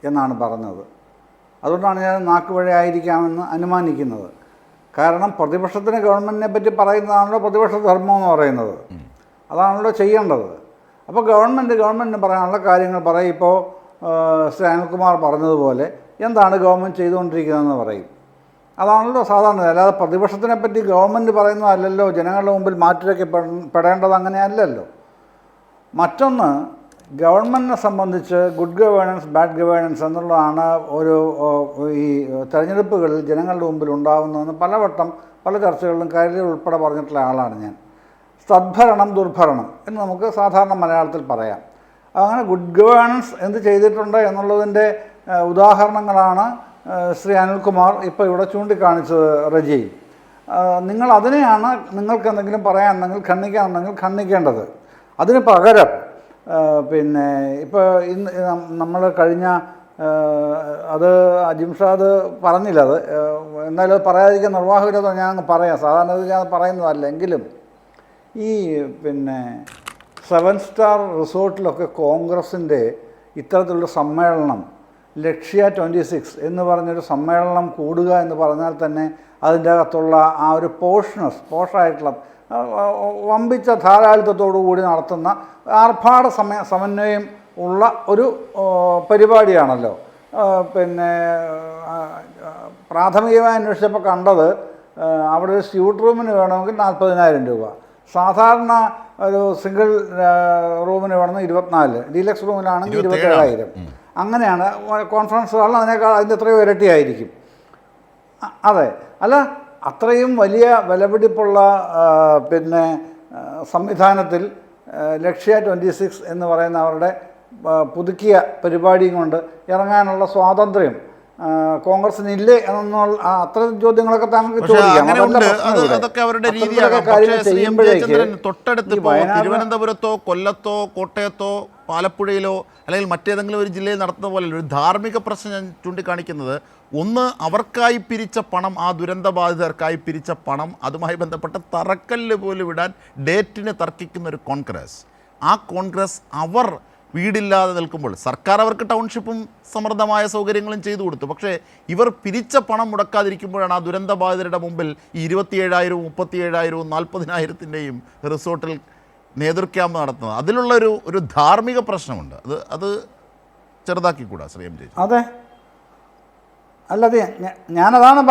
എന്നാണ് പറഞ്ഞത്. അതുകൊണ്ടാണ് ഞാൻ നാക്കുവഴ ആയിരിക്കാമെന്ന് അനുമാനിക്കുന്നത്. കാരണം പ്രതിപക്ഷത്തിന് ഗവൺമെൻറ്റിനെ പറ്റി പറയുന്നതാണല്ലോ പ്രതിപക്ഷ ധർമ്മം എന്ന് പറയുന്നത്, അതാണല്ലോ ചെയ്യേണ്ടത്. അപ്പോൾ ഗവൺമെൻറ്റിന് പറയാനുള്ള കാര്യങ്ങൾ പറയും. ഇപ്പോൾ ശ്രീ അനിൽകുമാർ പറഞ്ഞതുപോലെ എന്താണ് ഗവൺമെൻറ് ചെയ്തുകൊണ്ടിരിക്കുന്നതെന്ന് പറയും. അതാണല്ലോ സാധാരണ. അല്ലാതെ പ്രതിപക്ഷത്തിനെ പറ്റി ഗവൺമെൻറ് പറയുന്നതല്ലല്ലോ ജനങ്ങളുടെ മുമ്പിൽ മാറ്റിവെക്കപ്പെടേണ്ടത്, അങ്ങനെയല്ലല്ലോ. മറ്റൊന്ന്, ഗവൺമെൻറ്റിനെ സംബന്ധിച്ച് ഗുഡ് ഗവേണൻസ്, ബാഡ് ഗവേണൻസ് എന്നുള്ളതാണ് ഒരു ഈ തെരഞ്ഞെടുപ്പുകളിൽ ജനങ്ങളുടെ മുമ്പിൽ ഉണ്ടാകുന്നതെന്ന് പലവട്ടം പല ചർച്ചകളിലും കാര്യത്തിൽ ഉൾപ്പെടെ പറഞ്ഞിട്ടുള്ള ആളാണ് ഞാൻ. സദ്ഭരണം, ദുർഭരണം എന്ന് നമുക്ക് സാധാരണ മലയാളത്തിൽ പറയാം. അങ്ങനെ ഗുഡ് ഗവേണൻസ് എന്ത് ചെയ്തിട്ടുണ്ട് എന്നുള്ളതിൻ്റെ ഉദാഹരണങ്ങളാണ് ശ്രീ അനിൽകുമാർ ഇപ്പോൾ ഇവിടെ ചൂണ്ടിക്കാണിച്ചത്. റജി, നിങ്ങൾ അതിനെയാണ് നിങ്ങൾക്ക് എന്തെങ്കിലും പറയാനുണ്ടെങ്കിൽ ഖണ്ഡിക്കാനുണ്ടെങ്കിൽ ഖണ്ഡിക്കേണ്ടത്. അതിന് പകരം പിന്നെ ഇപ്പോൾ ഇന്ന് നമ്മൾ കഴിഞ്ഞ അത് ജിംഷാദ് പറഞ്ഞില്ല, അത് എന്നാലും അത് പറയാതിരിക്കാൻ നിർവാഹമില്ലാതെ ഞാൻ പറയാം. സാധാരണ ഞാൻ പറയുന്നതല്ല, എങ്കിലും ഈ പിന്നെ 7 സ്റ്റാർ റിസോർട്ടിലൊക്കെ കോൺഗ്രസിൻ്റെ ഇത്തരത്തിലുള്ള സമ്മേളനം ലക്ഷ്യ 26 എന്ന് പറഞ്ഞൊരു സമ്മേളനം കൂടുക എന്ന് പറഞ്ഞാൽ തന്നെ അതിൻ്റെ അകത്തുള്ള ആ ഒരു പോഷായിട്ടുള്ള വമ്പിച്ച ധാരാളിത്തത്തോടു കൂടി നടത്തുന്ന ആർഭാട സമന്വയം ഉള്ള ഒരു പരിപാടിയാണല്ലോ. പിന്നെ പ്രാഥമികമായി അന്വേഷിച്ചപ്പോൾ കണ്ടത് അവിടെ ഒരു സ്യൂട്ട് റൂമിന് വേണമെങ്കിൽ 40,000 രൂപ, സാധാരണ ഒരു സിംഗിൾ റൂമിന് വേണമെങ്കിൽ 24, ഡീലക്സ് റൂമിലാണെങ്കിൽ 27,000. അങ്ങനെയാണ്. കോൺഫറൻസ് ഹാളിൽ അതിൻ്റെ എത്രയോ ഇരട്ടിയായിരിക്കും. അതെ, അല്ല അത്രയും വലിയ വിലപിടിപ്പുള്ള പിന്നെ സംവിധാനത്തിൽ ലക്ഷ്യ 26 എന്ന് പറയുന്ന അവരുടെ പുതുക്കിയ പരിപാടിയും കൊണ്ട് ഇറങ്ങാനുള്ള സ്വാതന്ത്ര്യം കോൺഗ്രസിനില്ലേ എന്നുള്ള അത്തരം ചോദ്യങ്ങളൊക്കെ താങ്കൾക്ക് ചോദിക്കാം. അതൊക്കെ അവരുടെ രീതിയാണ്. തൊട്ടടുത്ത് തിരുവനന്തപുരത്തോ കൊല്ലത്തോ കോട്ടയത്തോ ആലപ്പുഴയിലോ അല്ലെങ്കിൽ മറ്റേതെങ്കിലും ഒരു ജില്ലയിൽ നടത്തുന്ന പോലെ ഒരു ധാർമ്മിക പ്രശ്നം ഞാൻ ചൂണ്ടിക്കാണിക്കുന്നത്, ഒന്ന് അവർക്കായി പിരിച്ച പണം, ആ ദുരന്തബാധിതർക്കായി പിരിച്ച പണം, അതുമായി ബന്ധപ്പെട്ട തറക്കല്ല് പോലും ഇടാൻ ഡേറ്റിന് തർക്കിക്കുന്ന ഒരു കോൺഗ്രസ്. ആ കോൺഗ്രസ് അവർ വീടില്ലാതെ നിൽക്കുമ്പോൾ സർക്കാർ അവർക്ക് ടൗൺഷിപ്പും സമൃദ്ധമായ സൗകര്യങ്ങളും ചെയ്തു കൊടുത്തു. പക്ഷേ ഇവർ പിരിച്ച പണം മുടക്കാതിരിക്കുമ്പോഴാണ് ആ ദുരന്തബാധിതരുടെ മുമ്പിൽ ഈ 27,000, 37,000, 40,000-ൻ്റെയും റിസോർട്ടിൽ നേതൃക്യാമ്പ് നടത്തുന്നത്. അതിലുള്ള ഒരു ധാർമ്മിക പ്രശ്നമുണ്ട്. അത് ചെറുതാക്കിക്കൂടാ ശ്രീ എം ജെ? അതെ, അല്ലതെ ഞാനതാണ്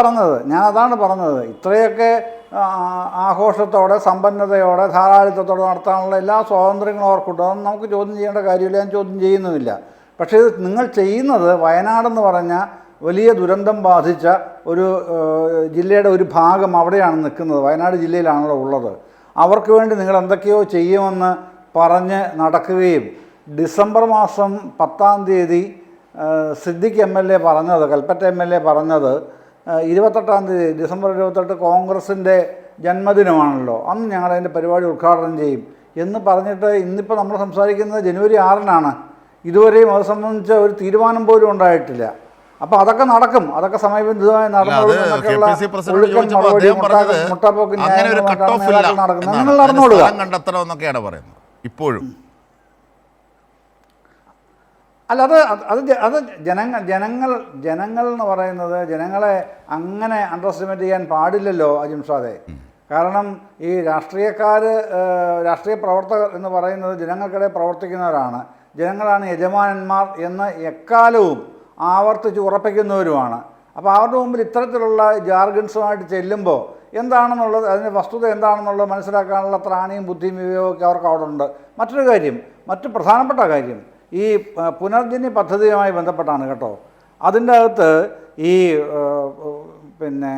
പറഞ്ഞത്. ഇത്രയൊക്കെ ആഘോഷത്തോടെ, സമ്പന്നതയോടെ, ധാരാളിത്തത്തോടെ നടത്താനുള്ള എല്ലാ സ്വാതന്ത്ര്യങ്ങളും അവർക്കുണ്ട്. അതൊന്നും നമുക്ക് ചോദ്യം ചെയ്യേണ്ട കാര്യമില്ല, ഞാൻ ചോദ്യം ചെയ്യുന്നുമില്ല. പക്ഷേ ഇത് നിങ്ങൾ ചെയ്യുന്നത് വയനാടെന്ന് പറഞ്ഞ വലിയ ദുരന്തം ബാധിച്ച ഒരു ജില്ലയുടെ ഒരു ഭാഗം അവിടെയാണ് നിൽക്കുന്നത്, വയനാട് ജില്ലയിലാണല്ലോ ഉള്ളത്. അവർക്ക് വേണ്ടി നിങ്ങൾ എന്തൊക്കെയോ ചെയ്യുമെന്ന് പറഞ്ഞ് നടക്കുകയും ഡിസംബർ മാസം 10-ാം തീയതി സിദ്ദിഖ് MLA പറഞ്ഞത്, കൽപ്പറ്റ MLA പറഞ്ഞത് 28-ാം തീയതി ഡിസംബർ 28 കോൺഗ്രസിൻ്റെ ജന്മദിനമാണല്ലോ, അന്ന് ഞങ്ങളതിൻ്റെ പരിപാടി ഉദ്ഘാടനം ചെയ്യും എന്ന് പറഞ്ഞിട്ട് ഇന്നിപ്പോൾ നമ്മൾ സംസാരിക്കുന്നത് ജനുവരി 6-നാണ്. ഇതുവരെയും അത് സംബന്ധിച്ച ഒരു തീരുമാനം പോലും ഉണ്ടായിട്ടില്ല. അപ്പോൾ അതൊക്കെ നടക്കും, അതൊക്കെ സമയബന്ധിതമായി നടന്നോളൂ. നിങ്ങൾ നടന്നോളുക. കണ്ടെത്തണമെന്നൊക്കെയാണ് പറയുന്നത് ഇപ്പോഴും. അല്ല, അത് ജനങ്ങൾ എന്ന് പറയുന്നത് ജനങ്ങളെ അങ്ങനെ അണ്ടർ എസ്റ്റിമേറ്റ് ചെയ്യാൻ പാടില്ലല്ലോ അജിംഷാദെ. കാരണം ഈ രാഷ്ട്രീയ പ്രവർത്തകർ എന്ന് പറയുന്നത് ജനങ്ങൾക്കിടെ പ്രവർത്തിക്കുന്നവരാണ്. ജനങ്ങളാണ് യജമാനന്മാർ എന്ന് എക്കാലവും ആവർത്തിച്ച് ഉറപ്പിക്കുന്നവരുമാണ്. അപ്പോൾ അവരുടെ മുമ്പിൽ ഇത്തരത്തിലുള്ള ജാർഗൻസുമായിട്ട് ചെല്ലുമ്പോൾ എന്താണെന്നുള്ളത്, അതിൻ്റെ വസ്തുത എന്താണെന്നുള്ളത് മനസ്സിലാക്കാനുള്ള ത്രാണിയും ബുദ്ധിയും വിവേകമൊക്കെ അവർക്ക് അവിടെ ഉണ്ട്. മറ്റു പ്രധാനപ്പെട്ട കാര്യം ഈ പുനർജനി പദ്ധതിയുമായി ബന്ധപ്പെട്ടാണ് കേട്ടോ. അതിൻ്റെ അകത്ത് ഈ പിന്നെ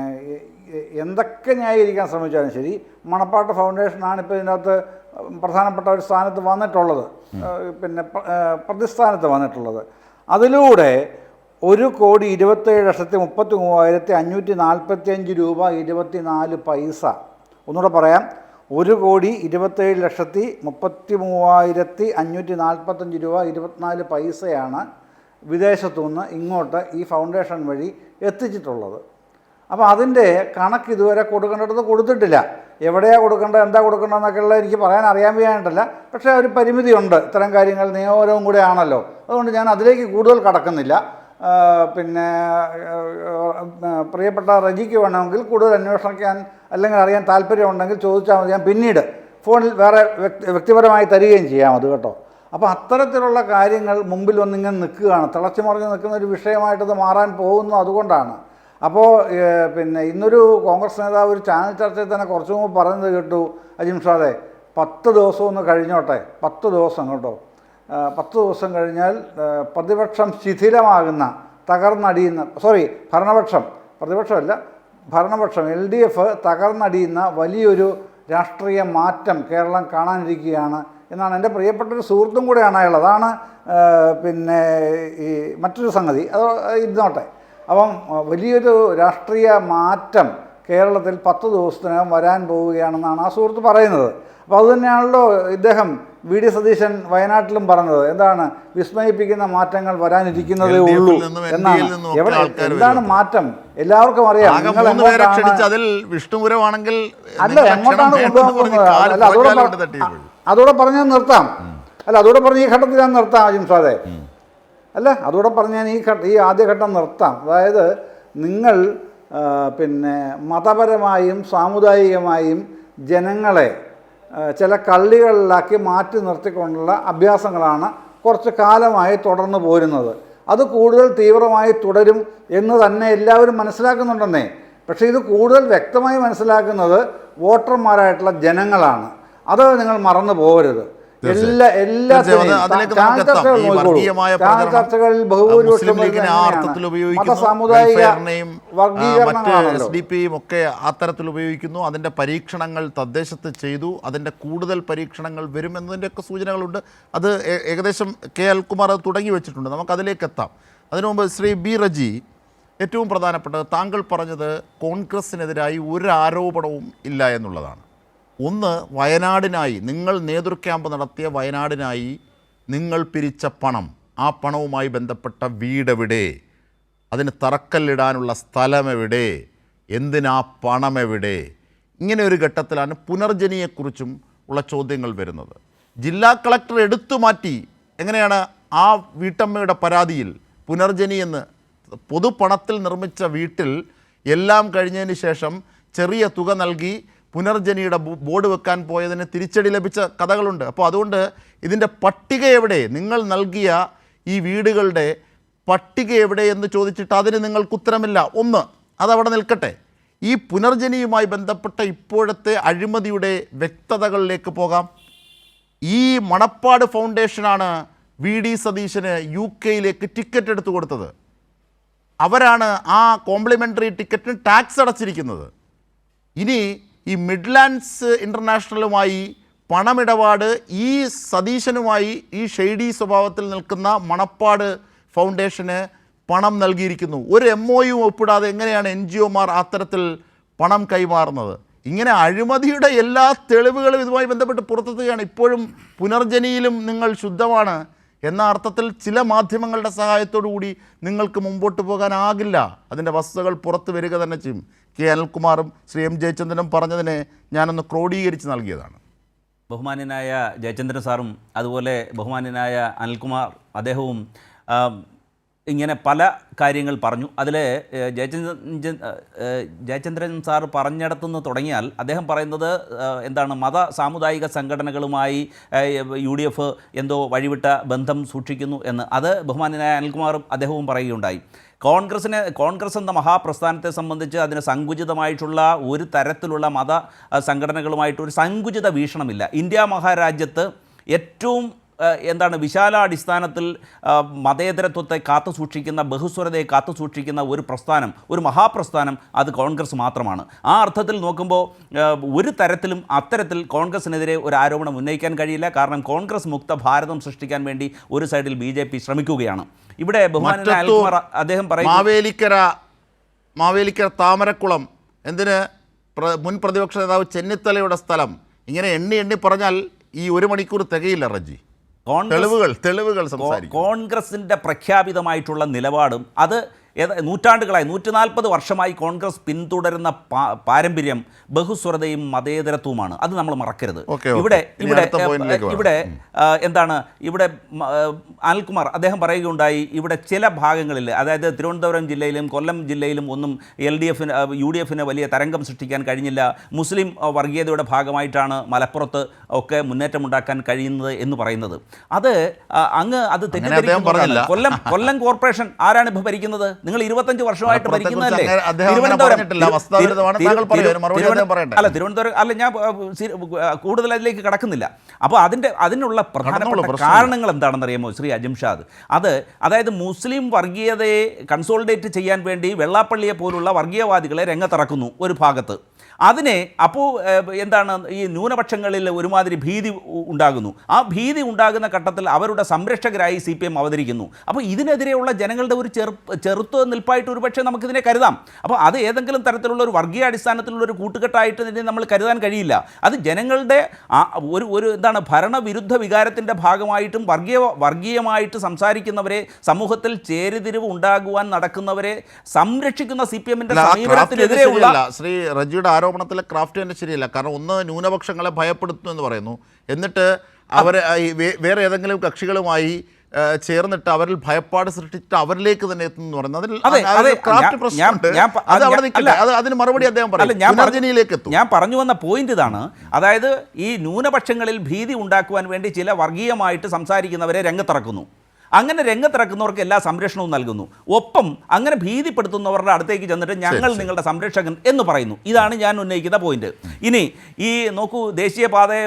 എന്തൊക്കെ ന്യായീകരിക്കാൻ ശ്രമിച്ചാലും ശരി, മണപ്പാട്ട് ഫൗണ്ടേഷനാണ് ഇപ്പോൾ ഇതിനകത്ത് പ്രധാനപ്പെട്ട ഒരു സ്ഥാനത്ത് വന്നിട്ടുള്ളത്, പിന്നെ പ്രതിസ്ഥാനത്ത് വന്നിട്ടുള്ളത്. അതിലൂടെ 1,27,33,545 രൂപ 24 പൈസ. ഒന്നുകൂടെ പറയാം, 1,27,33,545 രൂപ 24 പൈസയാണ് വിദേശത്തു നിന്ന് ഇങ്ങോട്ട് ഈ ഫൗണ്ടേഷൻ വഴി എത്തിച്ചിട്ടുള്ളത്. അപ്പോൾ അതിൻ്റെ കണക്ക് ഇതുവരെ കൊടുക്കേണ്ടത് കൊടുത്തിട്ടില്ല. എവിടെയാണ് കൊടുക്കേണ്ടത്, എന്താ കൊടുക്കേണ്ടതെന്നൊക്കെയുള്ള എനിക്ക് പറയാൻ അറിയാൻ വയ്യായിട്ടല്ല. പക്ഷേ ഒരു പരിമിതിയുണ്ട്, ഇത്തരം കാര്യങ്ങൾ നിയമപരവും കൂടെ ആണല്ലോ. അതുകൊണ്ട് ഞാൻ അതിലേക്ക് കൂടുതൽ കടക്കുന്നില്ല. പിന്നെ പ്രിയപ്പെട്ട റജിക്ക് വേണമെങ്കിൽ കൂടുതൽ അന്വേഷിക്കാൻ അല്ലെങ്കിൽ അറിയാൻ താല്പര്യമുണ്ടെങ്കിൽ ചോദിച്ചാൽ മതി, ഞാൻ പിന്നീട് ഫോണിൽ വേറെ വ്യക്തിപരമായി തരികയും ചെയ്യാം അത് കേട്ടോ. അപ്പോൾ അത്തരത്തിലുള്ള കാര്യങ്ങൾ മുമ്പിൽ വന്നിങ്ങനെ നിൽക്കുകയാണ്, തിളച്ചു മറിഞ്ഞ് നിൽക്കുന്ന ഒരു വിഷയമായിട്ടത് മാറാൻ പോകുന്നു. അതുകൊണ്ടാണ് അപ്പോൾ പിന്നെ ഇന്നൊരു കോൺഗ്രസ് നേതാവ് ഒരു ചാനൽ ചർച്ചയിൽ തന്നെ കുറച്ച് മുമ്പ് പറയുന്നത് കേട്ടു അജിംഷാദെ, 10 ദിവസം ഒന്ന് കഴിഞ്ഞോട്ടെ, 10 ദിവസം കേട്ടോ, 10 ദിവസം കഴിഞ്ഞാൽ പ്രതിപക്ഷം ശിഥിലമാകുന്ന, തകർന്നടിയുന്ന, ഭരണപക്ഷം LDF തകർന്നടിയുന്ന വലിയൊരു രാഷ്ട്രീയ മാറ്റം കേരളം കാണാനിരിക്കുകയാണ് എന്നാണ് എൻ്റെ പ്രിയപ്പെട്ടൊരു സുഹൃത്തും കൂടെയാണ് അയാൾ. അതാണ് പിന്നെ ഈ മറ്റൊരു സംഗതി, അത് ഇരുന്നോട്ടെ. അപ്പം വലിയൊരു രാഷ്ട്രീയ മാറ്റം കേരളത്തിൽ 10 ദിവസത്തിനകം വരാൻ പോവുകയാണെന്നാണ് ആ സുഹൃത്ത് പറയുന്നത്. അപ്പോൾ അതുതന്നെയാണല്ലോ ഇദ്ദേഹം വി.ഡി. സതീശൻ വയനാട്ടിലും പറഞ്ഞത്. എന്താണ് വിസ്മയിപ്പിക്കുന്ന മാറ്റങ്ങൾ വരാനിരിക്കുന്നതേ LDF ൽ ഉള്ളൂ നിന്നും എന്നാണ്. NDA ൽ നിന്നും ഒക്കെ ആൾക്കാർ എന്താണ് മാറ്റം എല്ലാവർക്കും അറിയാം. ആകെ നിങ്ങൾ 3 പേരെ എങ്ങോട്ടാണ് ക്ഷണിച്ച് അതിൽ വിഷ്ണുപുരമാണെങ്കിൽ അല്ല എങ്ങോട്ടാണ് കൊണ്ടുപോകാൻ പോകുന്നത്? അല്ല അതോടെ പറഞ്ഞ് നിർത്താം. അല്ല അതോടെ പറഞ്ഞ് ഈ ഘട്ടത്തിൽ ഞാൻ നിർത്താം അജിംഷാദെ. അല്ല അതോടെ പറഞ്ഞ് ഞാൻ ഈ ആദ്യഘട്ടം നിർത്താം. അതായത് നിങ്ങൾ പിന്നെ മതപരമായും സാമുദായികമായും ജനങ്ങളെ ചില കള്ളികളിലാക്കി മാറ്റി നിർത്തിക്കൊണ്ടുള്ള അഭ്യാസങ്ങളാണ് കുറച്ച് കാലമായി തുടർന്നു പോരുന്നത്. അത് കൂടുതൽ തീവ്രമായി തുടരും എന്ന് തന്നെ എല്ലാവരും മനസ്സിലാക്കുന്നുണ്ടെന്നേ. പക്ഷേ ഇത് കൂടുതൽ വ്യക്തമായി മനസ്സിലാക്കുന്നത് വോട്ടർമാരായിട്ടുള്ള ജനങ്ങളാണ്. അത് നിങ്ങൾ മറന്നു പോകരുത്. ചർച്ചകളിൽ ബഹുഭൂരിപക്ഷം ഒക്കെ ആ തരത്തിൽ ഉപയോഗിക്കുന്നു. അതിന്റെ പരീക്ഷണങ്ങൾ തദ്ദേശത്ത് ചെയ്തു. അതിന്റെ കൂടുതൽ പരീക്ഷണങ്ങൾ വരുമെന്നതിൻ്റെയൊക്കെ സൂചനകളുണ്ട്. അത് ഏകദേശം കെ അൽകുമാർ അത് തുടങ്ങി വെച്ചിട്ടുണ്ട്. നമുക്കതിലേക്ക് എത്താം. അതിനു മുമ്പ് ശ്രീ ബി റജി, ഏറ്റവും പ്രധാനപ്പെട്ടത് താങ്കൾ പറഞ്ഞത് കോൺഗ്രസിനെതിരായി ഒരു ആരോപണവും ഇല്ല എന്നുള്ളതാണ്. ഒന്ന്, വയനാടിനായി നിങ്ങൾ നേതൃക്യാമ്പ് നടത്തിയ വയനാടിനായി നിങ്ങൾ പിരിച്ച പണം, ആ പണവുമായി ബന്ധപ്പെട്ട വീടെവിടെ, അതിന് തറക്കല്ലിടാനുള്ള സ്ഥലമെവിടെ, എന്തിനാ പണമെവിടെ? ഇങ്ങനെ ഒരു ഘട്ടത്തിലാണ് പുനർജനിയെക്കുറിച്ചും ഉള്ള ചോദ്യങ്ങൾ വരുന്നത്. ജില്ലാ കളക്ടർ എടുത്തു മാറ്റി. എങ്ങനെയാണ് ആ വീട്ടമ്മയുടെ പരാതിയിൽ പുനർജനി എന്ന് പൊതുപണത്തിൽ നിർമ്മിച്ച വീട്ടിൽ എല്ലാം കഴിഞ്ഞതിന് ശേഷം ചെറിയ തുക നൽകി പുനർജനിയുടെ ബോർഡ് വെക്കാൻ പോയതിന് തിരിച്ചടി ലഭിച്ച കഥകളുണ്ട്. അപ്പോൾ അതുകൊണ്ട് ഇതിൻ്റെ പട്ടിക എവിടെ, നിങ്ങൾ നൽകിയ ഈ വീടുകളുടെ പട്ടിക എവിടെ എന്ന് ചോദിച്ചിട്ട് അതിന് നിങ്ങൾക്ക് ഉത്തരമില്ല. ഒന്ന്, അതവിടെ നിൽക്കട്ടെ. ഈ പുനർജനിയുമായി ബന്ധപ്പെട്ട ഇപ്പോഴത്തെ അഴിമതിയുടെ വ്യക്തതകളിലേക്ക് പോകാം. ഈ മണപ്പാട് ഫൗണ്ടേഷനാണ് വി.ഡി. സതീശന് UK-യിലേക്ക് ടിക്കറ്റ് എടുത്തു കൊടുത്തത്. അവരാണ് ആ കോംപ്ലിമെൻ്ററി ടിക്കറ്റിന് ടാക്സ് അടച്ചിരിക്കുന്നത്. ഇനി ഈ മിഡ്ലാൻഡ്സ് ഇൻ്റർനാഷണലുമായി പണമിടപാട് ഈ സതീശനുമായി ഈ ഷെയ്ഡി സ്വഭാവത്തിൽ നിൽക്കുന്ന മണപ്പാട് ഫൗണ്ടേഷന് പണം നൽകിയിരിക്കുന്നു. ഒരു MOU ഒപ്പിടാതെ എങ്ങനെയാണ് NGO-മാർ അത്തരത്തിൽ പണം കൈമാറുന്നത്? ഇങ്ങനെ അഴിമതിയുടെ എല്ലാ തെളിവുകളും ഇതുമായി ബന്ധപ്പെട്ട് പുറത്തെത്തുകയാണ്. ഇപ്പോഴും പുനർജനിയിലും നിങ്ങൾ ശുദ്ധമാണ് എന്ന അർത്ഥത്തിൽ ചില മാധ്യമങ്ങളുടെ സഹായത്തോടു കൂടി നിങ്ങൾക്ക് മുമ്പോട്ട് പോകാനാകില്ല. അതിൻ്റെ വസ്തുതകൾ പുറത്തു വരിക തന്നെ ചെയ്യും. കെ അനിൽകുമാറും ശ്രീ M ജയചന്ദ്രനും പറഞ്ഞതിനെ ഞാനൊന്ന് ക്രോഡീകരിച്ച് നൽകിയതാണ്. ബഹുമാന്യനായ ജയചന്ദ്രൻ സാറും അതുപോലെ ബഹുമാന്യനായ അനിൽകുമാർ അദ്ദേഹവും ഇങ്ങനെ പല കാര്യങ്ങൾ പറഞ്ഞു. അതിൽ ജയചന്ദ്രൻ സാർ പറഞ്ഞിടത്തുനിന്ന് തുടങ്ങിയാൽ അദ്ദേഹം പറയുന്നത് എന്താണ്, മത സാമുദായിക സംഘടനകളുമായി UDF എന്തോ വഴിവിട്ട ബന്ധം സൂക്ഷിക്കുന്നു എന്ന്. അത് ബഹുമാന്യനായ അനിൽകുമാറും അദ്ദേഹവും പറയുകയുണ്ടായി. കോൺഗ്രസ് എന്ന മഹാപ്രസ്ഥാനത്തെ സംബന്ധിച്ച് അതിന് സങ്കുചിതമായിട്ടുള്ള ഒരു തരത്തിലുള്ള മത സംഘടനകളുമായിട്ടൊരു സങ്കുചിത വീക്ഷണമില്ല. ഇന്ത്യ മഹാരാജ്യത്ത് ഏറ്റവും വിശാലാടിസ്ഥാനത്തിൽ മതേതരത്വത്തെ കാത്തുസൂക്ഷിക്കുന്ന, ബഹുസ്വരതയെ കാത്തുസൂക്ഷിക്കുന്ന ഒരു പ്രസ്ഥാനം, ഒരു മഹാപ്രസ്ഥാനം, അത് കോൺഗ്രസ് മാത്രമാണ്. ആ അർത്ഥത്തിൽ നോക്കുമ്പോൾ ഒരു തരത്തിലും അത്തരത്തിൽ കോൺഗ്രസിനെതിരെ ഒരു ആരോപണം ഉന്നയിക്കാൻ കഴിയില്ല. കാരണം കോൺഗ്രസ് മുക്ത ഭാരതം സൃഷ്ടിക്കാൻ വേണ്ടി ഒരു സൈഡിൽ BJP ശ്രമിക്കുകയാണ്. ഇവിടെ ബഹുമാനനായ അനിൽകുമാർ അദ്ദേഹം പറയും, മാവേലിക്കര താമരക്കുളം എന്തിന് മുൻ പ്രതിപക്ഷ നേതാവ് ചെന്നിത്തലയുടെ സ്ഥലം, ഇങ്ങനെ എണ്ണി പറഞ്ഞാൽ ഈ 1 മണിക്കൂർ തികയില്ല റജി. തെളിവുകൾ സംസാരിക്കും. കോൺഗ്രസിൻ്റെ പ്രഖ്യാപിതമായിട്ടുള്ള നിലപാടും അത് നൂറ്റാണ്ടുകളായി 140 വർഷമായി കോൺഗ്രസ് പിന്തുടരുന്ന പാരമ്പര്യം ബഹുസ്വരതയും മതേതരത്വവുമാണ്. അത് നമ്മൾ മറക്കരുത്. ഇവിടെ അനിൽകുമാർ അദ്ദേഹം പറയുകയുണ്ടായി, ഇവിടെ ചില ഭാഗങ്ങളിൽ, അതായത് തിരുവനന്തപുരം ജില്ലയിലും കൊല്ലം ജില്ലയിലും ഒന്നും UDF-ന് വലിയ തരംഗം സൃഷ്ടിക്കാൻ കഴിഞ്ഞില്ല. മുസ്ലിം വർഗീയതയുടെ ഭാഗമായിട്ടാണ് മലപ്പുറത്ത് ഒക്കെ മുന്നേറ്റമുണ്ടാക്കാൻ കഴിയുന്നത് എന്ന് പറയുന്നത്. അത് തെറ്റിദ്ധരിക്കുന്നതാണ്. കൊല്ലം കോർപ്പറേഷൻ ആരാണ് ഇപ്പോൾ ഭരിക്കുന്നത്? നിങ്ങൾ 25 വർഷമായിട്ട് ഭരിക്കുന്നതല്ലേ? തിരുവനന്തപുരം അല്ല, ഞാൻ കൂടുതൽ അതിലേക്ക് കടക്കുന്നില്ല. അപ്പോൾ അതിനുള്ള പ്രധാനപ്പെട്ട കാരണങ്ങൾ എന്താണെന്നറിയാമോ ശ്രീ അജിംഷാദ്? അതായത് മുസ്ലിം വർഗീയതയെ കൺസോളിഡേറ്റ് ചെയ്യാൻ വേണ്ടി വെള്ളാപ്പള്ളിയെ പോലുള്ള വർഗീയവാദികളെ രംഗത്തിറക്കുന്നു ഒരു ഭാഗത്ത്. അതിനെ അപ്പോൾ എന്താണ് ഈ ന്യൂനപക്ഷങ്ങളിൽ ഒരുമാതിരി ഭീതി ഉണ്ടാകുന്നു. ആ ഭീതി ഉണ്ടാകുന്ന ഘട്ടത്തിൽ അവരുടെ സംരക്ഷകരായി CPM അവതരിക്കുന്നു. അപ്പോൾ ഇതിനെതിരെയുള്ള ജനങ്ങളുടെ ഒരു ചെറുത്തു നിൽപ്പായിട്ട് ഒരുപക്ഷെ നമുക്കിതിനെ കരുതാം. അപ്പോൾ അത് ഏതെങ്കിലും തരത്തിലുള്ള ഒരു വർഗീയ അടിസ്ഥാനത്തിലുള്ള ഒരു കൂട്ടുകെട്ടായിട്ട് ഇതിനെ നമ്മൾ കരുതാൻ കഴിയില്ല. അത് ജനങ്ങളുടെ ഒരു എന്താണ് ഭരണവിരുദ്ധ വികാരത്തിൻ്റെ ഭാഗമായിട്ടും വർഗീയമായിട്ട് സംസാരിക്കുന്നവരെ, സമൂഹത്തിൽ ചേരിതിരിവ് ഉണ്ടാകുവാൻ നടക്കുന്നവരെ സംരക്ഷിക്കുന്ന CPM-ന്റെ സമീപനത്തിനെതിരെയുള്ള ശ്രീ റജിയുടെ ആരോപണത്തിലെ ക്രാഫ്റ്റ് തന്നെ ശരിയല്ല. കാരണം ഒന്ന്, ന്യൂനപക്ഷങ്ങളെ ഭയപ്പെടുത്തുന്നു എന്ന് പറയുന്നു, എന്നിട്ട് അവർ വേറെ ഏതെങ്കിലും കക്ഷികളുമായി ചേർന്നിട്ട് അവരിൽ ഭയപ്പാട് സൃഷ്ടിച്ചിട്ട് അവരിലേക്ക് തന്നെ എത്തുന്നു പറയുന്നത് അതിന് മറുപടി അദ്ദേഹം പറയും. ഞാൻ പറഞ്ഞു വന്ന പോയിന്റ് ഇതാണ്. അതായത് ഈ ന്യൂനപക്ഷങ്ങളിൽ ഭീതി ഉണ്ടാക്കുവാൻ വേണ്ടി ചില വർഗീയമായിട്ട് സംസാരിക്കുന്നവരെ രംഗത്തിറക്കുന്നു. അങ്ങനെ രംഗത്തിറക്കുന്നവർക്ക് എല്ലാ സംരക്ഷണവും നൽകുന്നു. ഒപ്പം അങ്ങനെ ഭീതിപ്പെടുത്തുന്നവരുടെ അടുത്തേക്ക് ചെന്നിട്ട് ഞങ്ങൾ നിങ്ങളുടെ സംരക്ഷകൻ എന്ന് പറയുന്നു. ഇതാണ് ഞാൻ ഉന്നയിക്കുന്ന പോയിന്റ്. ഇനി ഈ നോക്കൂ, ദേശീയപാതയെ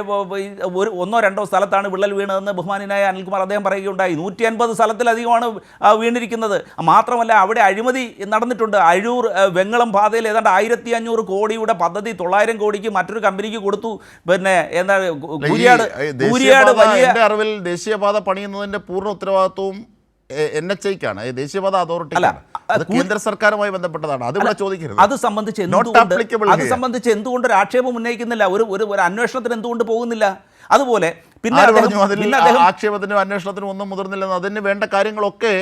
ഒന്നോ രണ്ടോ സ്ഥലത്താണ് വിള്ളൽ വീണതെന്ന് ബഹുമാനായ അനിൽകുമാർ അദ്ദേഹം പറയുകയുണ്ടായി. 150 സ്ഥലത്തിലധികമാണ് വീണിരിക്കുന്നത്. മാത്രമല്ല അവിടെ അഴിമതി നടന്നിട്ടുണ്ട്. അഴൂർ വെങ്ങളം പാതയിൽ ഏതാണ്ട് 1500 കോടിയുടെ പദ്ധതി 900 കോടിക്ക് മറ്റൊരു കമ്പനിക്ക് കൊടുത്തു. പിന്നെ എന്താ കൂരിയാട് വലിയ അറിവിൽ ദേശീയപാത പണിയുന്നതിന്റെ പൂർണ്ണ ഉത്തരവാദിത്വം NHAയ്ക്കാണ്, ദേശീയപാത അതോറിറ്റിക്കാണ്. കേന്ദ്ര സർക്കാരുമായി ബന്ധപ്പെട്ടതാണ്. അതുകൂടെ ചോദിക്കരുത്. അത് സംബന്ധിച്ച് എന്തുകൊണ്ട് ഒരു ആക്ഷേപം ഉന്നയിക്കുന്നില്ല? ഒരു അന്വേഷണത്തിന് എന്തുകൊണ്ട് പോകുന്നില്ല? അതുപോലെ പിന്നെ ആക്ഷേപത്തിനും അന്വേഷണത്തിനും ഒന്നും മുതിർന്നില്ലെന്ന്, അതിന് വേണ്ട കാര്യങ്ങളൊക്കെ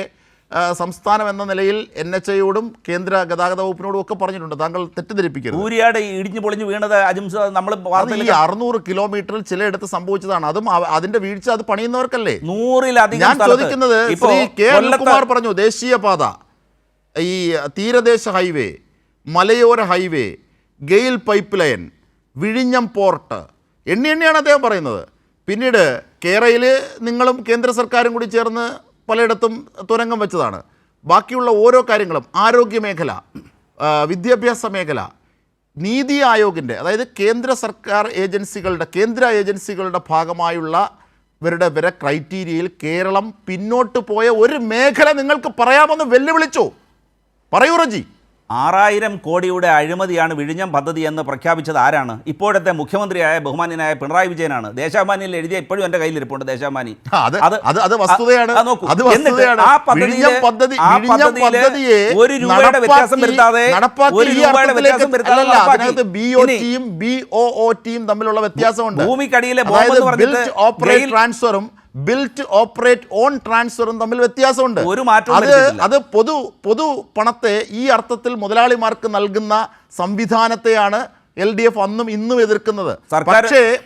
സംസ്ഥാനം എന്ന നിലയിൽ NHAയോടും കേന്ദ്ര ഗതാഗത വകുപ്പിനോടും ഒക്കെ പറഞ്ഞിട്ടുണ്ട്. താങ്കൾ തെറ്റിദ്ധരിപ്പിക്കരുത്. ഊരിയാട് ഇടിഞ്ഞു പൊളിഞ്ഞു വീണത് നമ്മൾ 600 കിലോമീറ്ററിൽ ചിലയിടത്ത് സംഭവിച്ചതാണ്. അതും അതിന്റെ വീഴ്ച അത് പണിയുന്നവർക്കല്ലേ. 100-ലധികം. ഞാൻ ചോദിക്കുന്നത്, ശ്രീ കെ അനിൽകുമാർ പറഞ്ഞു ദേശീയപാത, ഈ തീരദേശ ഹൈവേ, മലയോര ഹൈവേ, ഗെയിൽ പൈപ്പ് ലൈൻ, വിഴിഞ്ഞം പോർട്ട്, എണ്ണിയാണ് അദ്ദേഹം പറയുന്നത്. പിന്നീട് കേരളയിൽ നിങ്ങളും കേന്ദ്ര സർക്കാരും കൂടി ചേർന്ന് പലയിടത്തും തുരങ്കം വെച്ചതാണ്. ബാക്കിയുള്ള ഓരോ കാര്യങ്ങളും, ആരോഗ്യ മേഖല, വിദ്യാഭ്യാസ മേഖല, നീതി ആയോഗിൻ്റെ, അതായത് കേന്ദ്ര ഏജൻസികളുടെ ഭാഗമായുള്ള ഇവരുടെ ക്രൈറ്റീരിയയിൽ കേരളം പിന്നോട്ട് പോയ ഒരു മേഖല നിങ്ങൾക്ക് പറയാമെന്ന് വെല്ലുവിളിച്ചു. പറയൂ റജി. 6000 കോടിയുടെ അഴിമതിയാണ് വിഴിഞ്ഞം പദ്ധതി എന്ന് പ്രഖ്യാപിച്ചത് ആരാണ്? ഇപ്പോഴത്തെ മുഖ്യമന്ത്രിയായ ബഹുമാന്യനായ പിണറായി വിജയനാണ്. ദേശാഭിമാനിയിൽ എഴുതിയ ഇപ്പോഴും എൻ്റെ കയ്യിലിരിപ്പുണ്ട് ദേശാഭിമാനി. ഒരു രൂപയുടെ വ്യത്യാസം വരുത്താതെ തമ്മിലുള്ള വ്യത്യാസമുണ്ട്. ഭൂമിക്കടിയിലെ ട്രാൻസ്ഫറും ബിൽറ്റ് ഓപ്പറേറ്റ് ഓൺ ട്രാൻസ്ഫറും തമ്മിൽ വ്യത്യാസമുണ്ട്. ഒരു മാറ്റവും അത് പൊതു പണത്തെ ഈ അർത്ഥത്തിൽ മുതലാളിമാർക്ക് നൽകുന്ന സംവിധാനത്തെയാണ് LDF അന്നും ഇന്നും എതിർക്കുന്നത്.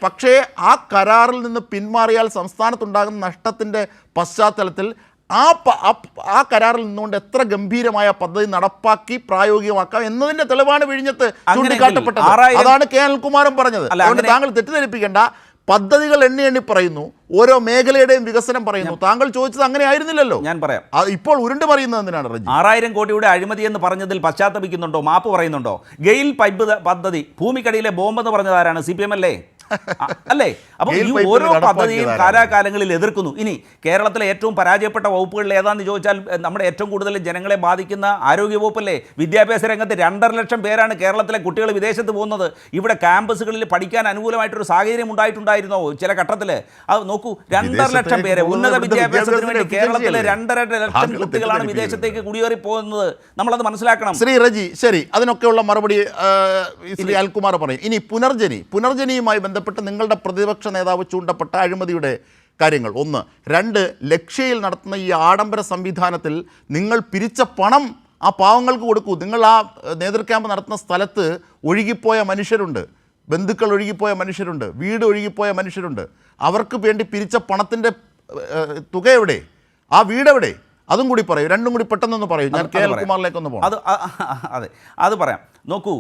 പക്ഷേ ആ കരാറിൽ നിന്ന് പിന്മാറിയാൽ സംസ്ഥാനത്തുണ്ടാകുന്ന നഷ്ടത്തിൻ്റെ പശ്ചാത്തലത്തിൽ ആ കരാറിൽ നിന്നുകൊണ്ട് എത്ര ഗംഭീരമായ പദ്ധതി നടപ്പാക്കി പ്രായോഗികമാക്കാം എന്നതിന്റെ തെളിവാണ് വിഴിഞ്ഞത്ത് ചൂണ്ടിക്കാട്ടപ്പെട്ടത്. അതാണ് കെ അനിൽകുമാറും പറഞ്ഞത്. അതുകൊണ്ട് താങ്കൾ തെറ്റിദ്ധരിപ്പിക്കേണ്ട. പദ്ധതികൾ എണ്ണി പറയുന്നു, ഓരോ മേഖലയുടെയും വികസനം പറയുന്നു. താങ്കൾ ചോദിച്ചത് അങ്ങനെ ആയിരുന്നില്ലല്ലോ. ഞാൻ പറയാം. ഇപ്പോൾ ഉരുണ്ട് പറയുന്നത് എന്തിനാണ്? 6000 കോടിയുടെ അഴിമതി എന്ന് പറഞ്ഞതിൽ പശ്ചാത്തപിക്കുന്നുണ്ടോ? മാപ്പ് പറയുന്നുണ്ടോ? ഗെയിൽ പൈപ്പ് പദ്ധതി, ഭൂമിക്കടിയിലെ ബോംബെന്ന് പറഞ്ഞത് ആരാണ്? CPM അല്ലേ? അല്ലേ? അപ്പോൾ ഈ ഓരോ പദ്ധതിയും കാലാകാലങ്ങളിൽ എതിർക്കുന്നു. ഇനി കേരളത്തിലെ ഏറ്റവും പരാജയപ്പെട്ട വകുപ്പുകളിൽ ഏതാണെന്ന് ചോദിച്ചാൽ നമ്മുടെ ഏറ്റവും കൂടുതൽ ജനങ്ങളെ ബാധിക്കുന്ന ആരോഗ്യ വകുപ്പല്ലേ? വിദ്യാഭ്യാസ രംഗത്ത് 2.5 ലക്ഷം പേരാണ് കേരളത്തിലെ കുട്ടികൾ വിദേശത്ത് പോകുന്നത്. ഇവിടെ ക്യാമ്പസുകളിൽ പഠിക്കാൻ അനുകൂലമായിട്ടൊരു സാഹചര്യം ഉണ്ടായിട്ടുണ്ടായിരുന്നോ ചില ഘട്ടത്തിൽ? അത് നോക്കൂ, 2.5 ലക്ഷം പേരെ ഉന്നത വിദ്യാഭ്യാസത്തിന് വേണ്ടി കേരളത്തിലെ 2.5 ലക്ഷം കുട്ടികളാണ് വിദേശത്തേക്ക് കുടിയേറി പോകുന്നത്. നമ്മളത് മനസ്സിലാക്കണം. ശ്രീ റജി, ശരി, അതിനൊക്കെയുള്ള മറുപടി ശ്രീ അനിൽകുമാർ പറയും. ഇനി പുനർജനിയുമായി ബന്ധപ്പെട്ട് നിങ്ങളുടെ പ്രതിപക്ഷ നേതാവ് ചൂണ്ടപ്പെട്ട അഴിമതിയുടെ കാര്യങ്ങൾ 1. 2, ലക്ഷ്യയിൽ നടത്തുന്ന ഈ ആഡംബര സംവിധാനത്തിൽ നിങ്ങൾ പിരിച്ച പണം ആ പാവങ്ങൾക്ക് കൊടുക്കൂ. നിങ്ങൾ ആ നേതൃക്യാമ്പ് നടത്തുന്ന സ്ഥലത്ത് ഒഴുകിപ്പോയ മനുഷ്യരുണ്ട്, ബന്ധുക്കൾ ഒഴുകിപ്പോയ മനുഷ്യരുണ്ട്, വീട് ഒഴുകിപ്പോയ മനുഷ്യരുണ്ട്. അവർക്ക് വേണ്ടി പിരിച്ച പണത്തിൻ്റെ തുക എവിടെ? ആ വീടെവിടെ? അതും കൂടി പറയൂ. രണ്ടും കൂടി പെട്ടെന്നൊന്ന് പറയൂ. ഞാൻ കെ അനിൽകുമാറിലേക്കൊന്ന് പോകാം. അത് പറയാം. നോക്കൂ,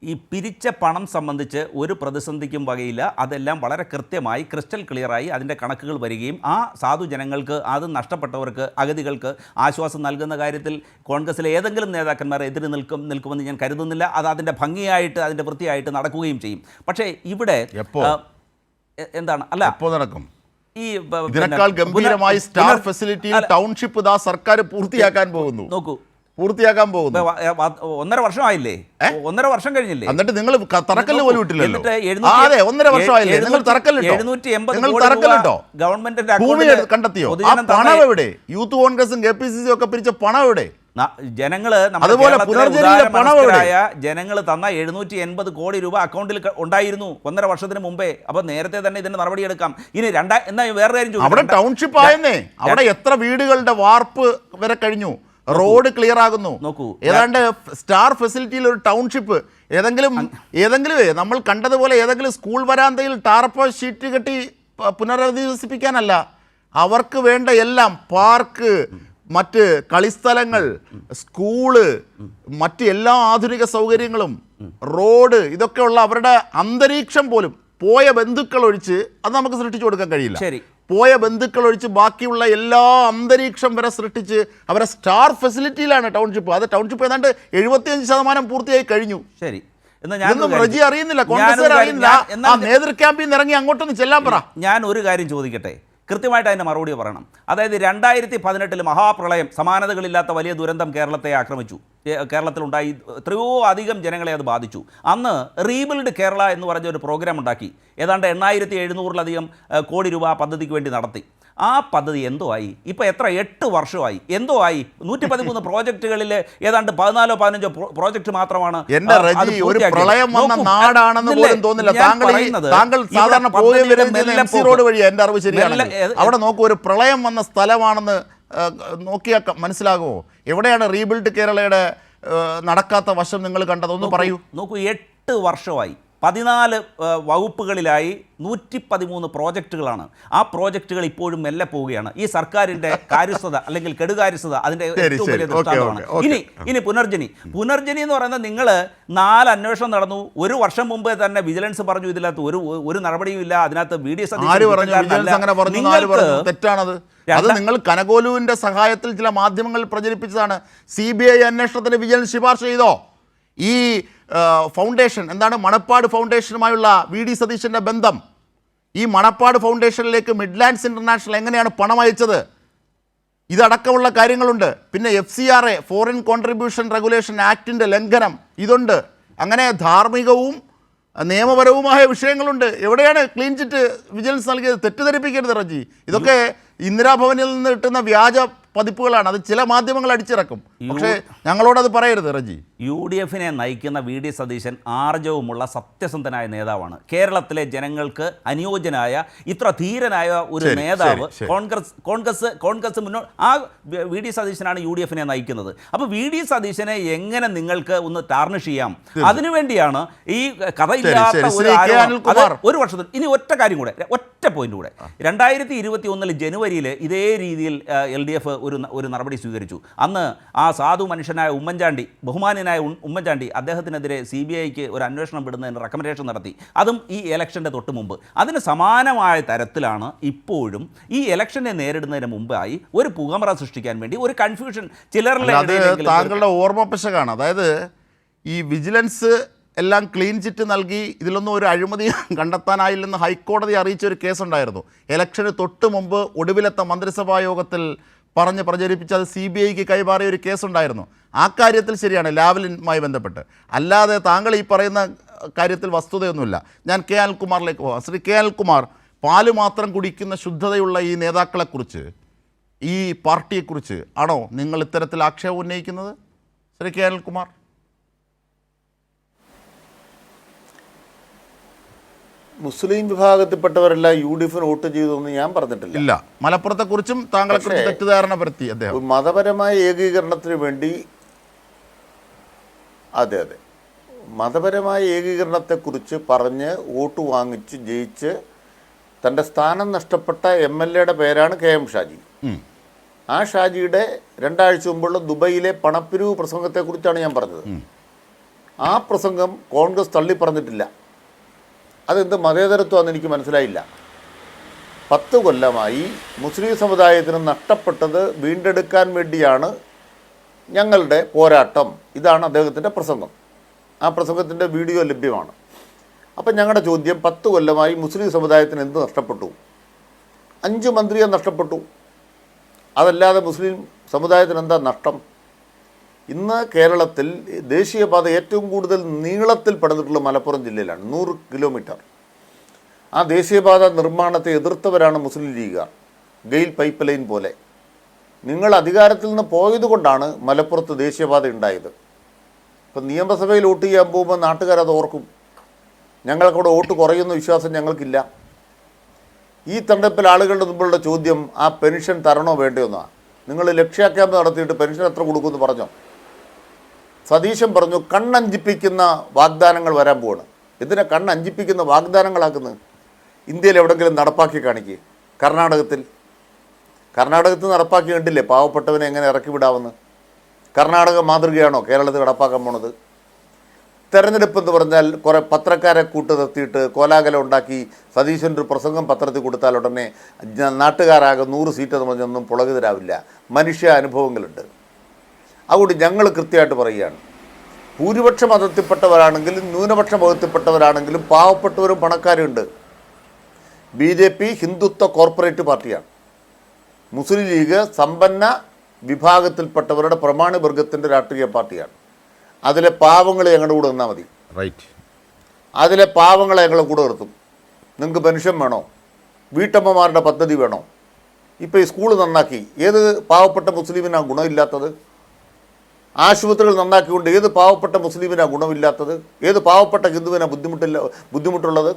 ഈ പിരിച്ച പണം സംബന്ധിച്ച് ഒരു പ്രതിസന്ധിക്കും വകയില്ല. അതെല്ലാം വളരെ കൃത്യമായി ക്രിസ്റ്റൽ ക്ലിയറായി അതിൻ്റെ കണക്കുകൾ വരികയും ആ സാധു ജനങ്ങൾക്ക്, അത് നഷ്ടപ്പെട്ടവർക്ക്, അഗതികൾക്ക് ആശ്വാസം നൽകുന്ന കാര്യത്തിൽ കോൺഗ്രസിലെ ഏതെങ്കിലും നേതാക്കന്മാർ എതിര് നിൽക്കുമെന്ന് ഞാൻ കരുതുന്നില്ല. അത് അതിൻ്റെ ഭംഗിയായിട്ട്, അതിൻ്റെ വൃത്തിയായിട്ട് നടക്കുകയും ചെയ്യും. പക്ഷേ ഇവിടെ എന്താണ് അല്ല എപ്പോൾ നടക്കും? ഇതിനേക്കാൾ ഗംഭീരമായി സ്റ്റാർ ഫെസിലിറ്റി ടൗൺഷിപ്പ് സർക്കാർ പൂർത്തിയാക്കാൻ പോകുന്നു. നോക്കൂ, പൂർത്തിയാക്കാൻ പോകുന്നു. 1.5 വർഷമായില്ലേ? 1.5 വർഷം കഴിഞ്ഞില്ലേ? എന്നിട്ട് നിങ്ങൾ തറക്കല്ല് പോലും ഇട്ടില്ലല്ലോ. എന്നിട്ട് അതെ, 1.5 വർഷമായില്ലേ? നിങ്ങൾ തറക്കല്ലിട്ടോ? 780 നിങ്ങൾ കോടി തറക്കല്ലിട്ടോ? ഗവൺമെന്റിന്റെ ഭൂമി അക്കൗണ്ടിൽ കണ്ടെത്തിയോ? ആ പൊതുജനം പണം തന്ന എവിടെ? യൂത്ത് കോൺഗ്രസും KPCC ഒക്കെ പിരിച്ച പണം എവിടെ? ജനങ്ങള് അതുപോലെ പുനർജനിയിലെ പണം എവിടെ? ജനങ്ങൾ തന്ന 780 കോടി രൂപ അക്കൗണ്ടിൽ ഉണ്ടായിരുന്നു 1.5 വർഷത്തിന് മുമ്പേ. അപ്പൊ നേരത്തെ തന്നെ ഇതിന്റെ നടപടിയെടുക്കാം. ഇനി എന്നാ വേറെ കാര്യം അവിടെ ടൗൺഷിപ്പ് ആയെന്നേ. അവിടെ എത്ര വീടുകളുടെ വാർപ്പ് വരെ കഴിഞ്ഞു, റോഡ് ക്ലിയർ ആകുന്നു. നോക്കൂ, ഏതാണ്ട് സ്റ്റാർ ഫെസിലിറ്റിയിൽ ഒരു ടൗൺഷിപ്പ് ഏതെങ്കിലും നമ്മൾ കണ്ടതുപോലെ ഏതെങ്കിലും സ്കൂൾ വരാന്തയിൽ ടാർപ്പോ ഷീറ്റ് കെട്ടി പുനരധിവസിപ്പിക്കാനല്ല. അവർക്ക് വേണ്ട എല്ലാം, പാർക്ക്, മറ്റ് കളിസ്ഥലങ്ങൾ, സ്കൂള്, മറ്റ് എല്ലാ ആധുനിക സൗകര്യങ്ങളും, റോഡ്, ഇതൊക്കെയുള്ള അവരുടെ അന്തരീക്ഷം പോലും പോയ ബന്ധുക്കൾ ഒഴിച്ച് അത് നമുക്ക് സൃഷ്ടിച്ചു കൊടുക്കാൻ കഴിയില്ല. ശരി, പോയ ബന്ധുക്കൾ ഒഴിച്ച് ബാക്കിയുള്ള എല്ലാ അന്തരീക്ഷം വരെ സൃഷ്ടിച്ച് അവരെ സ്റ്റാർ ഫെസിലിറ്റിയിലാണ് ടൗൺഷിപ്പ്. അത് ടൗൺഷിപ്പ് ഏതാണ്ട് 75% പൂർത്തിയായി കഴിഞ്ഞു. ശരി, ഇതൊന്നും റജി അറിയുന്നില്ല, കോൺഗ്രസ് അറിയുന്നില്ല. ആ നേതൃ ക്യാമ്പിൽ നിന്ന് ഇറങ്ങി അങ്ങോട്ടൊന്ന് ചെല്ലാൻ പറ. ഞാൻ ഒരു കാര്യം ചോദിക്കട്ടെ, കൃത്യമായിട്ട് അതിൻ്റെ മറുപടി പറയണം. അതായത് 2018 മഹാപ്രളയം, സമാനതകളില്ലാത്ത വലിയ ദുരന്തം കേരളത്തെ ആക്രമിച്ചു. കേരളത്തിലുണ്ടായി, എത്രയോ അധികം ജനങ്ങളെ അത് ബാധിച്ചു. അന്ന് റീബിൽഡ് കേരള എന്ന് പറഞ്ഞ ഒരു പ്രോഗ്രാം ഉണ്ടാക്കി. ഏതാണ്ട് 8700-ലധികം കോടി രൂപ ആ പദ്ധതിക്ക് വേണ്ടി നടത്തി. ആ പദ്ധതി എന്തോ ആയി? ഇപ്പോൾ എത്ര 8 വർഷമായി, എന്തോ ആയി? 113 പ്രോജക്റ്റുകളിൽ ഏതാണ്ട് 14-15 പ്രോജക്റ്റ് മാത്രമാണ്. എന്റെ റജി, ഒരു പ്രളയം വന്ന നാടാണെന്ന് പോലും തോന്നില്ല. താങ്കൾ സാധാരണ MC റോഡ് വഴി, എന്റെ അറിവ് ശരിയാണ്. അവിടെ നോക്കൂ, ഒരു പ്രളയം വന്ന സ്ഥലമാണെന്ന് നോക്കിയാൽ മനസ്സിലാകുമോ? എവിടെയാണ് റീബിൽഡ് കേരളയുടെ നടക്കാത്ത വശം നിങ്ങൾ കണ്ടത്? ഒന്ന് പറയൂ. നോക്കൂ, 8 വർഷമായി 14 വകുപ്പുകളിലായി 113 പ്രോജക്റ്റുകളാണ്. ആ പ്രോജക്റ്റുകൾ ഇപ്പോഴും മെല്ലെ പോവുകയാണ്. ഈ സർക്കാരിൻ്റെ കാര്യസ്ഥത അല്ലെങ്കിൽ കെടുകാര്യസ്ഥത അതിൻ്റെ ഏറ്റവും വലിയ ദൃഷ്ടാന്തമാണ്. ഇനി പുനർജനി എന്ന് പറയുന്നത്, നിങ്ങൾ 4 അന്വേഷണം നടന്നു. 1 വർഷം മുമ്പേ തന്നെ വിജിലൻസ് പറഞ്ഞു ഇതിനകത്ത് ഒരു നടപടിയും ഇല്ല. അതിനകത്ത് VD തെറ്റാണത്. അത് നിങ്ങൾ കനകോലുവിന്റെ സഹായത്തിൽ ചില മാധ്യമങ്ങൾ പ്രചരിപ്പിച്ചതാണ്. CBI അന്വേഷണത്തിന് വിജിലൻസ് ശുപാർശ ചെയ്തോ? ഈ ഫൗണ്ടേഷൻ എന്താണ്, മണപ്പാട് ഫൗണ്ടേഷനുമായുള്ള VD സതീശൻ്റെ ബന്ധം, ഈ മണപ്പാട് ഫൗണ്ടേഷനിലേക്ക് മിഡ്ലാൻഡ്സ് ഇൻ്റർനാഷണൽ എങ്ങനെയാണ് പണം അയച്ചത്, ഇതടക്കമുള്ള കാര്യങ്ങളുണ്ട്. പിന്നെ FCRA, ഫോറിൻ കോൺട്രിബ്യൂഷൻ റെഗുലേഷൻ ആക്ടിൻ്റെ ലംഘനം, ഇതുണ്ട്. അങ്ങനെ ധാർമ്മികവും നിയമപരവുമായ വിഷയങ്ങളുണ്ട്. എവിടെയാണ് ക്ലീൻ ചിറ്റ് വിജിലൻസ് നൽകിയത്? തെറ്റിദ്ധരിപ്പിക്കരുത് റജി. ഇതൊക്കെ ഇന്ദിരാഭവനിൽ നിന്ന് കിട്ടുന്ന വ്യാജ പതിപ്പുകളാണ്. അത് ചില മാധ്യമങ്ങൾ അടിച്ചിറക്കും. പക്ഷേ ഞങ്ങളോടത് പറയരുത് റജി. UDF-നെ നയിക്കുന്ന VD സതീശൻ ആർജവുമുള്ള സത്യസന്ധനായ നേതാവാണ്. കേരളത്തിലെ ജനങ്ങൾക്ക് അനുയോജ്യനായ, ഇത്ര ധീരനായ ഒരു നേതാവ് കോൺഗ്രസ് ആ VD സതീശനാണ് UDF-നെ നയിക്കുന്നത്. അപ്പോൾ VD സതീശനെ എങ്ങനെ നിങ്ങൾക്ക് ഒന്ന് ടാർണിഷ് ചെയ്യാം? അതിനുവേണ്ടിയാണ് ഈ കഥയില്ലാത്ത ഒരു വർഷത്തിൽ. ഇനി ഒറ്റ കാര്യം കൂടെ, ഒറ്റ പോയിന്റ് കൂടെ. 2021 ജനുവരിയിൽ ഇതേ രീതിയിൽ LDF ഒരു നടപടി സ്വീകരിച്ചു. അന്ന് ആ സാധു മനുഷ്യനായ ഉമ്മൻചാണ്ടി, ബഹുമാന്യനായ ഉമ്മൻചാണ്ടി, അദ്ദേഹത്തിനെതിരെ CBIക്ക് ഒരു അന്വേഷണം വിടുന്നതിന് റെക്കമെൻഡേഷൻ നടത്തി. അതും ഈ ഇലക്ഷൻ്റെ തൊട്ട് മുമ്പ്. അതിന് സമാനമായ തരത്തിലാണ് ഇപ്പോഴും ഈ ഇലക്ഷനെ നേരിടുന്നതിന് മുമ്പായി ഒരു പുകമറ സൃഷ്ടിക്കാൻ വേണ്ടി ഒരു കൺഫ്യൂഷൻ ചിലരിലെ. താങ്കളുടെ ഓർമ്മപ്പശകാണ്. അതായത് ഈ വിജിലൻസ് എല്ലാം ക്ലീൻ ചിറ്റ് നൽകി ഇതിലൊന്നും ഒരു അഴിമതി കണ്ടെത്താനായില്ലെന്ന് ഹൈക്കോടതി അറിയിച്ച ഒരു കേസുണ്ടായിരുന്നു. ഇലക്ഷന് തൊട്ട് മുമ്പ് ഒടുവിലത്തെ മന്ത്രിസഭാ യോഗത്തിൽ പറഞ്ഞ് പ്രചരിപ്പിച്ച് അത് CBIക്ക് കൈമാറിയ ഒരു കേസുണ്ടായിരുന്നു. ആ കാര്യത്തിൽ ശരിയാണ്, ലാവലിനുമായി ബന്ധപ്പെട്ട്. അല്ലാതെ താങ്കൾ ഈ പറയുന്ന കാര്യത്തിൽ വസ്തുതയൊന്നുമില്ല. ഞാൻ K. അനിൽകുമാറിലേക്ക് പോകാം. ശ്രീ K. അനിൽകുമാർ, പാല് മാത്രം കുടിക്കുന്ന ശുദ്ധതയുള്ള ഈ നേതാക്കളെക്കുറിച്ച്, ഈ പാർട്ടിയെക്കുറിച്ച് ആണോ നിങ്ങൾ ഇത്തരത്തിൽ ആക്ഷേപം ഉന്നയിക്കുന്നത്? ശ്രീ K. അനിൽകുമാർ, മുസ്ലിം വിഭാഗത്തിൽപ്പെട്ടവരെല്ലാം UDF-ന് വോട്ട് ചെയ്തതെന്ന് ഞാൻ പറഞ്ഞിട്ടില്ല. ഇല്ല, മലപ്പുറത്തെക്കുറിച്ചും താങ്കളെക്കുറിച്ച് തെറ്റിദ്ധാരണ പരത്തി അദ്ദേഹം. മതപരമായ ഏകീകരണത്തിന് വേണ്ടി, അതെ, മതപരമായ ഏകീകരണത്തെക്കുറിച്ച് പറഞ്ഞ് വോട്ട് വാങ്ങിച്ച് ജയിച്ച് തൻ്റെ സ്ഥാനം നഷ്ടപ്പെട്ട MLA-യുടെ പേരാണ് KM ഷാജി. ആ ഷാജിയുടെ 2 ആഴ്ച മുമ്പുള്ള ദുബൈയിലെ പണപ്പിരിവ് പ്രസംഗത്തെക്കുറിച്ചാണ് ഞാൻ പറഞ്ഞത്. ആ പ്രസംഗം കോൺഗ്രസ് തള്ളി പറഞ്ഞിട്ടില്ല. അതെന്ത് മതേതരത്വമാണെന്ന് എനിക്ക് മനസ്സിലായില്ല. 10 കൊല്ലമായി മുസ്ലിം സമുദായത്തിന് നഷ്ടപ്പെട്ടത് വീണ്ടെടുക്കാൻ വേണ്ടിയാണ് ഞങ്ങളുടെ പോരാട്ടം. ഇതാണ് അദ്ദേഹത്തിൻ്റെ പ്രസംഗം. ആ പ്രസംഗത്തിൻ്റെ വീഡിയോ ലഭ്യമാണ്. അപ്പം ഞങ്ങളുടെ ചോദ്യം, 10 കൊല്ലമായി മുസ്ലിം സമുദായത്തിന് എന്ത് നഷ്ടപ്പെട്ടു? 5 മന്ത്രിയെ നഷ്ടപ്പെട്ടു. അതല്ലാതെ മുസ്ലിം സമുദായത്തിന് എന്താ നഷ്ടം? ഇന്ന് കേരളത്തിൽ ദേശീയപാത ഏറ്റവും കൂടുതൽ നീളത്തിൽ പണിതിട്ടുള്ള മലപ്പുറം ജില്ലയിലാണ്, 100 കിലോമീറ്റർ. ആ ദേശീയപാത നിർമ്മാണത്തെ എതിർത്തവരാണ് മുസ്ലിം ലീഗുകാർ. ഗെയിൽ പൈപ്പ് ലൈൻ പോലെ നിങ്ങൾ അധികാരത്തിൽ നിന്ന് പോയതുകൊണ്ടാണ് മലപ്പുറത്ത് ദേശീയപാത ഉണ്ടായത്. ഇപ്പം നിയമസഭയിൽ വോട്ട് ചെയ്യാൻ പോകുമ്പോൾ നാട്ടുകാരത് ഓർക്കും. ഞങ്ങൾക്കവിടെ വോട്ട് കുറയുന്ന വിശ്വാസം ഞങ്ങൾക്കില്ല. ഈ തെരഞ്ഞെടുപ്പിൽ ആളുകളുടെ മുമ്പിലുള്ള ചോദ്യം ആ പെൻഷൻ തരണോ വേണ്ടയോ എന്നാണ്. നിങ്ങൾ ലക്ഷ്യ ക്യാമ്പ് നടത്തിയിട്ട് പെൻഷൻ എത്ര കൊടുക്കുമെന്ന് പറഞ്ഞോ? സതീശൻ പറഞ്ഞു കണ്ണഞ്ചിപ്പിക്കുന്ന വാഗ്ദാനങ്ങൾ വരാൻ പോവാണ്. എന്തിനാ കണ്ണഞ്ചിപ്പിക്കുന്ന വാഗ്ദാനങ്ങളാക്കുന്നത്? ഇന്ത്യയിൽ എവിടെയെങ്കിലും നടപ്പാക്കി കാണിക്കുക. കർണാടകത്തിൽ നടപ്പാക്കി കണ്ടില്ലേ പാവപ്പെട്ടവനെ എങ്ങനെ ഇറക്കി വിടാമെന്ന്? കർണാടക മാതൃകയാണോ കേരളത്തിൽ നടപ്പാക്കാൻ പോണത്? തെരഞ്ഞെടുപ്പ് എന്ന് പറഞ്ഞാൽ കുറേ പത്രക്കാരെ കൂട്ട് നിർത്തിയിട്ട് കോലാഹലം ഉണ്ടാക്കി സതീശൻ്റെ ഒരു പ്രസംഗം പത്രത്തിൽ കൊടുത്താൽ ഉടനെ നാട്ടുകാരാകെ 100 സീറ്റ് എന്ന് പറഞ്ഞൊന്നും പുളകിതരാവില്ല. മനുഷ്യ അനുഭവങ്ങളുണ്ട്. അതുകൊണ്ട് ഞങ്ങൾ കൃത്യമായിട്ട് പറയുകയാണ്, ഭൂരിപക്ഷ മതത്തിൽപ്പെട്ടവരാണെങ്കിലും ന്യൂനപക്ഷ മതത്തിൽപ്പെട്ടവരാണെങ്കിലും പാവപ്പെട്ടവരും പണക്കാരും ഉണ്ട്. BJP ഹിന്ദുത്വ കോർപ്പറേറ്റ് പാർട്ടിയാണ്. മുസ്ലിം ലീഗ് സമ്പന്ന വിഭാഗത്തിൽപ്പെട്ടവരുടെ പ്രമാണി വർഗത്തിൻ്റെ രാഷ്ട്രീയ പാർട്ടിയാണ്. അതിലെ പാവങ്ങളെ ഞങ്ങളുടെ കൂടെ നിന്നാൽ മതി. റൈറ്റ്. അതിലെ പാവങ്ങളെ ഞങ്ങൾ കൂടെ നിർത്തും. നിങ്ങൾക്ക് പെൻഷൻ വേണോ? വീട്ടമ്മമാരുടെ പദ്ധതി വേണോ? ഇപ്പോൾ ഈ സ്കൂൾ നന്നാക്കി ഏത് പാവപ്പെട്ട മുസ്ലിമിനാണ് ഗുണമില്ലാത്തത്? ആശുപത്രികൾ നന്നാക്കിക്കൊണ്ട് ഏത് പാവപ്പെട്ട മുസ്ലിമിനാണ് ഗുണമില്ലാത്തത്? ഏത് പാവപ്പെട്ട ഹിന്ദുവിനാണ് ബുദ്ധിമുട്ടുള്ളത്?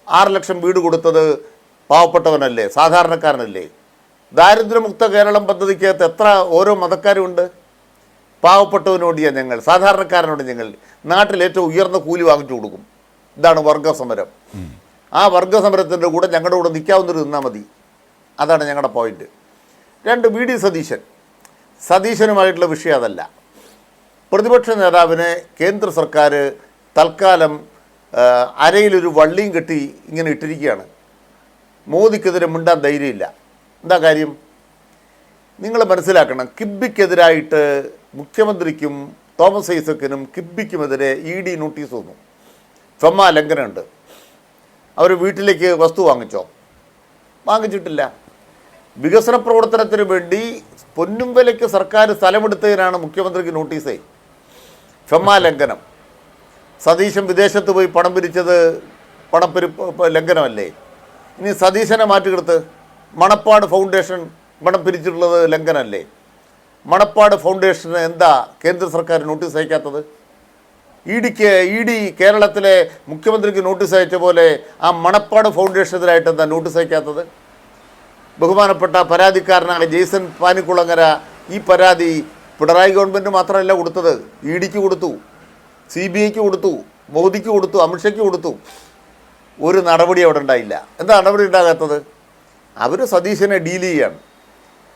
6 ലക്ഷം വീട് കൊടുത്തത് പാവപ്പെട്ടവനല്ലേ, സാധാരണക്കാരനല്ലേ? ദാരിദ്ര്യമുക്ത കേരളം പദ്ധതിക്കകത്ത് എത്ര ഓരോ മതക്കാരുമുണ്ട്? പാവപ്പെട്ടവനോടിയാണ് ഞങ്ങൾ, സാധാരണക്കാരനോട് ഞങ്ങൾ നാട്ടിൽ ഏറ്റവും ഉയർന്ന കൂലി വാങ്ങിച്ചു കൊടുക്കും. ഇതാണ് വർഗസമരം. ആ വർഗസമരത്തിൻ്റെ കൂടെ ഞങ്ങളുടെ കൂടെ നിൽക്കാവുന്നൊരു നിന്നാൽ മതി. അതാണ് ഞങ്ങളുടെ പോയിന്റ്. 2, VD സതീശനുമായിട്ടുള്ള വിഷയം അതല്ല. പ്രതിപക്ഷ നേതാവിനെ കേന്ദ്ര സർക്കാർ തൽക്കാലം അരയിലൊരു വള്ളിയും കെട്ടി ഇങ്ങനെ ഇട്ടിരിക്കുകയാണ്. മോദിക്കെതിരെ മിണ്ടാൻ ധൈര്യമില്ല. എന്താ കാര്യം? നിങ്ങൾ മനസ്സിലാക്കണം. കിബിക്കെതിരായിട്ട് മുഖ്യമന്ത്രിക്കും തോമസ് ഐസക്കിനും കിബിക്കുമെതിരെ ED നോട്ടീസ് വന്നു. ഫെമ ലംഘനമുണ്ട്. അവർ വീട്ടിലേക്ക് വസ്തു വാങ്ങിച്ചിട്ടില്ല. വികസന പ്രവർത്തനത്തിന് വേണ്ടി പൊന്നും വിലയ്ക്ക് സർക്കാർ സ്ഥലമെടുത്തതിനാണ് മുഖ്യമന്ത്രിക്ക് നോട്ടീസേ. ഫെമ ലംഘനം. സതീശൻ വിദേശത്ത് പോയി പണം പിരിച്ചത് ലംഘനമല്ലേ? ഇനി സതീശനെ മാറ്റിയെടുത്ത് മണപ്പാട് ഫൗണ്ടേഷൻ പണം പിരിച്ചിട്ടുള്ളത് ലംഘനമല്ലേ? മണപ്പാട് ഫൗണ്ടേഷന് എന്താ കേന്ദ്ര സർക്കാർ നോട്ടീസ് അയക്കാത്തത്? ED കേരളത്തിലെ മുഖ്യമന്ത്രിക്ക് നോട്ടീസ് അയച്ച പോലെ ആ മണപ്പാട് ഫൗണ്ടേഷനെതിരായിട്ട് എന്താ നോട്ടീസ് അയക്കാത്തത്? ബഹുമാനപ്പെട്ട പരാതിക്കാരനായ ജെയ്സൺ പാനിക്കുളങ്ങര ഈ പരാതി പിണറായി ഗവൺമെൻറ് മാത്രമല്ല കൊടുത്തത്, EDക്ക് കൊടുത്തു, CBIക്ക് കൊടുത്തു, മോദിക്ക് കൊടുത്തു, അമിത്ഷയ്ക്ക് കൊടുത്തു. ഒരു നടപടി അവിടെ ഉണ്ടായില്ല. എന്താ നടപടി ഉണ്ടാകാത്തത്? അവർ സതീശനെ ഡീൽ ചെയ്യാണ്.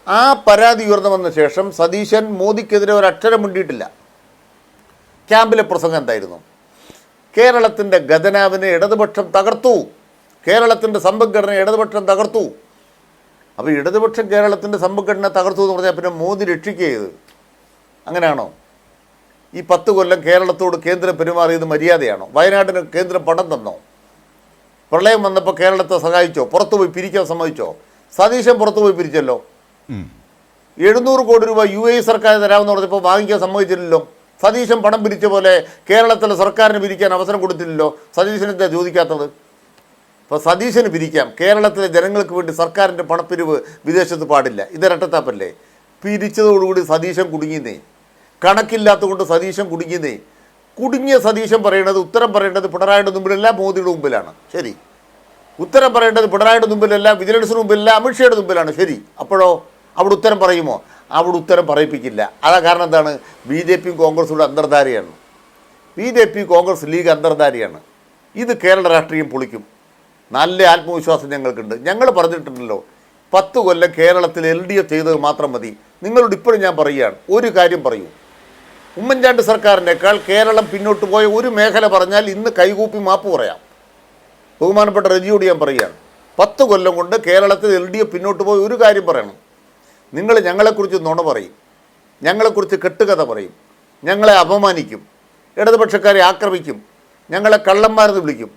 ആ പരാതി ഉയർന്നു വന്ന ശേഷം സതീശൻ മോദിക്കെതിരെ ഒരു അക്ഷരം മിണ്ടിയിട്ടില്ല. ക്യാമ്പിലെ പ്രസംഗം എന്തായിരുന്നു? കേരളത്തിൻ്റെ ഖജനാവിനെ ഇടതുപക്ഷം തകർത്തു, കേരളത്തിൻ്റെ സമ്പദ്ഘടനയെ ഇടതുപക്ഷം തകർത്തു. അപ്പോൾ ഇടതുപക്ഷം കേരളത്തിൻ്റെ സമ്പദ്ഘടന തകർത്തു എന്ന് പറഞ്ഞാൽ പിന്നെ മോദി രക്ഷിക്കുകയത് അങ്ങനെയാണോ? ഈ 10 കൊല്ലം കേരളത്തോട് കേന്ദ്രം പെരുമാറിയത് മര്യാദയാണോ? വയനാടിന് കേന്ദ്രം പണം തന്നോ? പ്രളയം വന്നപ്പോൾ കേരളത്തെ സഹായിച്ചോ? പുറത്തുപോയി പിരിക്കാൻ സമ്മതിച്ചോ? സതീശൻ പുറത്തുപോയി പിരിച്ചല്ലോ. 700 കോടി രൂപ UAE സർക്കാർ തരാമെന്ന് പറഞ്ഞപ്പോൾ വാങ്ങിക്കാൻ സമ്മതിച്ചില്ലല്ലോ. സതീശൻ പണം പിരിച്ച പോലെ കേരളത്തിലെ സർക്കാരിന് പിരിക്കാൻ അവസരം കൊടുത്തില്ലല്ലോ. സതീശനെന്താ ചോദിക്കാത്തത്? അപ്പോൾ സതീശന് പിരിക്കാം. കേരളത്തിലെ ജനങ്ങൾക്ക് വേണ്ടി സർക്കാരിൻ്റെ പണപ്പിരിവ് വിദേശത്ത് പാടില്ല. ഇത് ഇരട്ടത്താപ്പല്ലേ? പിരിച്ചതോടുകൂടി സതീശൻ കുടുങ്ങിയതേ. കണക്കില്ലാത്തതുകൊണ്ട് സതീശൻ കുടുങ്ങിയതേ. കുടുങ്ങിയ സതീശൻ പറയേണ്ടത്, ഉത്തരം പറയേണ്ടത് പിണറായിയുടെ മുമ്പിലല്ല, മോദിയുടെ മുമ്പിലാണ്. ശരി. ഉത്തരം പറയേണ്ടത് പിണറായിയുടെ മുമ്പിലല്ല, വിജിലൻസിന് മുമ്പിലല്ല, അമിത്ഷയുടെ മുമ്പിലാണ്. ശരി. അപ്പോഴോ അവിടെ ഉത്തരം പറയുമോ? അവിടെ ഉത്തരം പറയിപ്പിക്കില്ല. അതാ കാരണം എന്താണ്? BJPയും കോൺഗ്രസും അന്തർധാരയാണ്. BJP കോൺഗ്രസ് ലീഗ് അന്തർധാരയാണ്. ഇത് കേരള രാഷ്ട്രീയം പൊളിക്കും. നല്ല ആത്മവിശ്വാസം ഞങ്ങൾക്കുണ്ട്. ഞങ്ങൾ പറഞ്ഞിട്ടുണ്ടല്ലോ, 10 കൊല്ലം കേരളത്തിൽ LDF ചെയ്തത് മാത്രം മതി. നിങ്ങളോട് ഇപ്പോഴും ഞാൻ പറയുകയാണ്, ഒരു കാര്യം പറയൂ. ഉമ്മൻചാണ്ടി സർക്കാരിനേക്കാൾ കേരളം പിന്നോട്ട് പോയ ഒരു മേഖല പറഞ്ഞാൽ ഇന്ന് കൈകൂപ്പി മാപ്പ് പറയാം. ബഹുമാനപ്പെട്ട റജിയോട് ഞാൻ പറയുകയാണ്, 10 കൊല്ലം കൊണ്ട് കേരളത്തിൽ LDF പിന്നോട്ട് പോയ ഒരു കാര്യം പറയണം. നിങ്ങൾ ഞങ്ങളെക്കുറിച്ച് നുണ പറയും, ഞങ്ങളെക്കുറിച്ച് കെട്ടുകഥ പറയും, ഞങ്ങളെ അപമാനിക്കും, ഇടതുപക്ഷക്കാരെ ആക്രമിക്കും, ഞങ്ങളെ കള്ളന്മാരെന്ന് വിളിക്കും.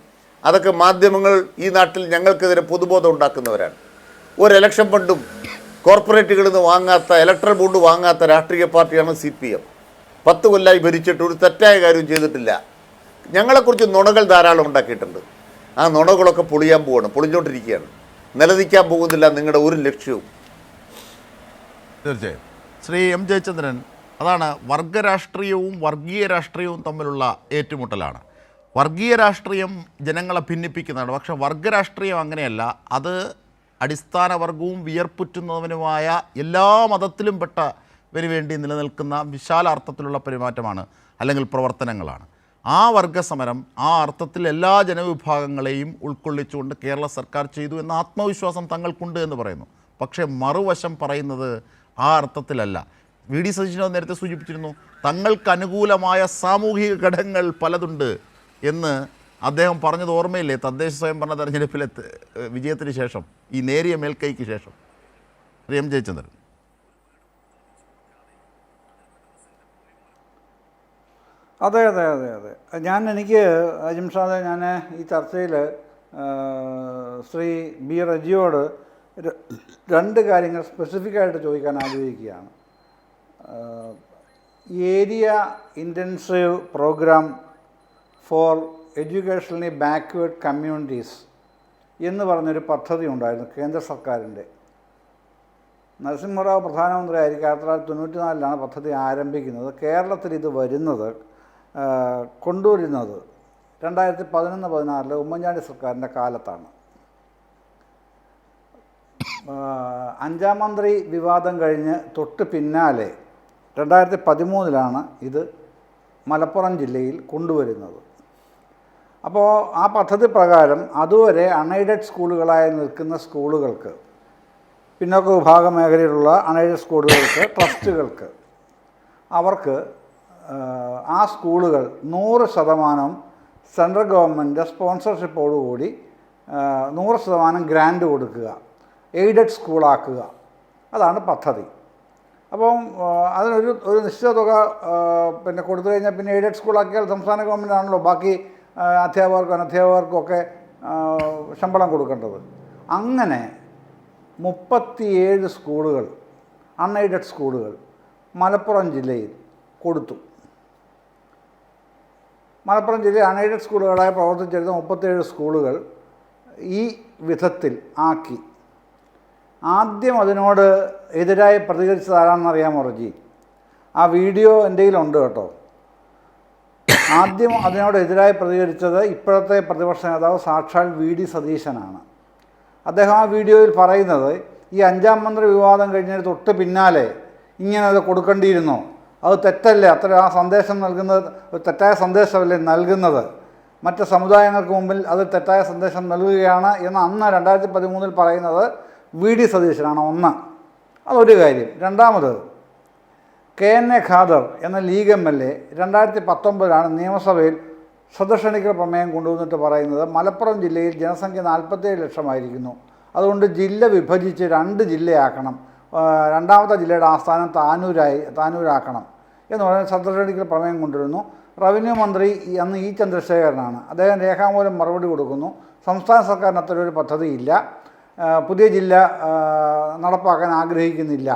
അതൊക്കെ മാധ്യമങ്ങൾ ഈ നാട്ടിൽ ഞങ്ങൾക്കെതിരെ പൊതുബോധം ഉണ്ടാക്കുന്നവരാണ്. ഒരു ഇലക്ഷൻ ഫണ്ടും കോർപ്പറേറ്റുകളിൽ നിന്ന് വാങ്ങാത്ത, ഇലക്ട്രൽ ബോണ്ട് വാങ്ങാത്ത രാഷ്ട്രീയ പാർട്ടിയാണ് CPM. 10 കൊല്ലമായി ഭരിച്ചിട്ട് ഒരു തെറ്റായ കാര്യം ചെയ്തിട്ടില്ല. ഞങ്ങളെക്കുറിച്ച് നുണകൾ ധാരാളം ഉണ്ടാക്കിയിട്ടുണ്ട്. ആ നുണകളൊക്കെ പൊളിയാൻ പോവാണ്, പൊളിഞ്ഞോണ്ടിരിക്കുകയാണ്. നിലനിൽക്കാൻ പോകുന്നില്ല നിങ്ങളുടെ ഒരു ലക്ഷ്യവും. തീർച്ചയായും ശ്രീ എം ജയചന്ദ്രൻ, അതാണ് വർഗരാഷ്ട്രീയവും വർഗീയ രാഷ്ട്രീയവും തമ്മിലുള്ള ഏറ്റുമുട്ടലാണ്. വർഗീയ രാഷ്ട്രീയം ജനങ്ങളെ ഭിന്നിപ്പിക്കുന്നതാണ്. പക്ഷേ വർഗരാഷ്ട്രീയം അങ്ങനെയല്ല. അത് അടിസ്ഥാന വർഗവും വിയർപ്പുറ്റുന്നവനുമായ എല്ലാ മതത്തിലും പെട്ടവന് വേണ്ടി നിലനിൽക്കുന്ന വിശാലാർത്ഥത്തിലുള്ള പെരുമാറ്റമാണ് അല്ലെങ്കിൽ പ്രവർത്തനങ്ങളാണ്. ആ വർഗസമരം ആ അർത്ഥത്തിൽ എല്ലാ ജനവിഭാഗങ്ങളെയും ഉൾക്കൊള്ളിച്ചുകൊണ്ട് കേരള സർക്കാർ ചെയ്തു എന്ന ആത്മവിശ്വാസം തങ്ങൾക്കുണ്ട് എന്ന് പറയുന്നു. പക്ഷേ മറുവശം പറയുന്നത് ആ അർത്ഥത്തിലല്ല. വി ഡി സതീശൻ നേരത്തെ സൂചിപ്പിച്ചിരുന്നു, തങ്ങൾക്ക് അനുകൂലമായ സാമൂഹിക ഘടകങ്ങൾ പലതുണ്ട് എന്ന് അദ്ദേഹം പറഞ്ഞത് ഓർമ്മയില്ലേ? തദ്ദേശ സ്വയംഭരണ തെരഞ്ഞെടുപ്പിലെ വിജയത്തിന് ശേഷം, ഈ നേരിയ മേൽക്കൈക്ക് ശേഷം. ശ്രീ എം ജയചന്ദ്രൻ. അതെ അതെ അതെ അതെ എനിക്ക് അജിംഷാദെ, ഞാൻ ഈ ചർച്ചയിൽ ശ്രീ ബി റജിയോട് 2 കാര്യങ്ങൾ സ്പെസിഫിക്കായിട്ട് ചോദിക്കാൻ ആഗ്രഹിക്കുകയാണ്. Area intensive programme for educationally backward communities എന്ന് പറഞ്ഞൊരു പദ്ധതി ഉണ്ടായിരുന്നു കേന്ദ്ര സർക്കാരിൻ്റെ. നരസിംഹറാവ് പ്രധാനമന്ത്രി ആയിരിക്കും 1994 പദ്ധതി ആരംഭിക്കുന്നത്. കേരളത്തിൽ ഇത് കൊണ്ടുവരുന്നത് 2011-14 ഉമ്മൻചാണ്ടി സർക്കാരിൻ്റെ കാലത്താണ്. 5ാം മന്ത്രി വിവാദം കഴിഞ്ഞ് തൊട്ട് പിന്നാലെ 2013 ഇത് മലപ്പുറം ജില്ലയിൽ കൊണ്ടുവരുന്നത്. അപ്പോൾ ആ പദ്ധതി പ്രകാരം അതുവരെ അൺഎയ്ഡഡ് സ്കൂളുകളായി നിൽക്കുന്ന സ്കൂളുകൾക്ക്, പിന്നോക്ക വിഭാഗ മേഖലയിലുള്ള അൺഎയ്ഡഡ് സ്കൂളുകൾക്ക്, ട്രസ്റ്റുകൾക്ക്, അവർക്ക് ആ സ്കൂളുകൾ 100% സെൻട്രൽ ഗവൺമെൻറ് സ്പോൺസർഷിപ്പോടുകൂടി 100% ഗ്രാൻഡ് കൊടുക്കുക, എയ്ഡഡ് സ്കൂളാക്കുക. അതാണ് പദ്ധതി. അപ്പം അതിനൊരു നിശ്ചിത തുക കൊടുത്തു കഴിഞ്ഞാൽ പിന്നെ എയ്ഡഡ് സ്കൂളാക്കിയാൽ സംസ്ഥാന ഗവൺമെൻറ് ആണല്ലോ ബാക്കി അധ്യാപകർക്കും അനധ്യാപകർക്കും ഒക്കെ ശമ്പളം കൊടുക്കേണ്ടത്. അങ്ങനെ 37 സ്കൂളുകൾ, അൺഎയ്ഡഡ് സ്കൂളുകൾ മലപ്പുറം ജില്ലയിൽ കൊടുത്തു. മലപ്പുറം ജില്ലയിൽ അൺഎയ്ഡഡ് സ്കൂളുകളായി പ്രവർത്തിച്ചിരുന്ന 37 സ്കൂളുകൾ ഈ വിധത്തിൽ ആക്കി. ആദ്യം അതിനോട് എതിരായി പ്രതികരിച്ചത് ആരാണെന്നറിയാമോ റജി? ആ വീഡിയോ എൻ്റെ കയ്യിലുണ്ട് കേട്ടോ. ആദ്യം അതിനോട് എതിരായി പ്രതികരിച്ചത് ഇപ്പോഴത്തെ പ്രതിപക്ഷ നേതാവ് സാക്ഷാൽ വി ഡി സതീശനാണ്. അദ്ദേഹം ആ വീഡിയോയിൽ പറയുന്നത്, ഈ 5ാം മന്ത്രി വിവാദം കഴിഞ്ഞതിന് തൊട്ട് പിന്നാലെ ഇങ്ങനെ അത് കൊടുക്കേണ്ടിയിരുന്നോ, അത് തെറ്റല്ലേ, ആ സന്ദേശം നൽകുന്നത് തെറ്റായ സന്ദേശമല്ലേ നൽകുന്നത്, മറ്റ് സമുദായങ്ങൾക്ക് മുമ്പിൽ അത് തെറ്റായ സന്ദേശം നൽകുകയാണ് എന്ന് അന്ന് 2013 പറയുന്നത് വി ഡി സതീശനാണ്. ഒന്ന്, അതൊരു കാര്യം. രണ്ടാമത്, KNA ഖാദർ എന്ന ലീഗ് MLA 2019 നിയമസഭയിൽ സദസ്യക്ഷണിക്കൽ പ്രമേയം കൊണ്ടുവന്നിട്ട് പറയുന്നത് മലപ്പുറം ജില്ലയിൽ ജനസംഖ്യ 47 ലക്ഷമായിരിക്കുന്നു, അതുകൊണ്ട് ജില്ല വിഭജിച്ച് 2 ജില്ലയാക്കണം, 2ാമത്തെ ജില്ലയുടെ ആസ്ഥാനം താനൂരാക്കണം എന്ന് പറയുന്ന സദസ്യക്ഷണിക്കൽ പ്രമേയം കൊണ്ടുവരുന്നു. റവന്യൂ മന്ത്രി അന്ന് ഇ ചന്ദ്രശേഖരനാണ്. അദ്ദേഹം രേഖാമൂലം മറുപടി കൊടുക്കുന്നു, സംസ്ഥാന സർക്കാരിന് അത്തരമൊരു പദ്ധതിയില്ല, പുതിയ ജില്ല നടപ്പാക്കാൻ ആഗ്രഹിക്കുന്നില്ല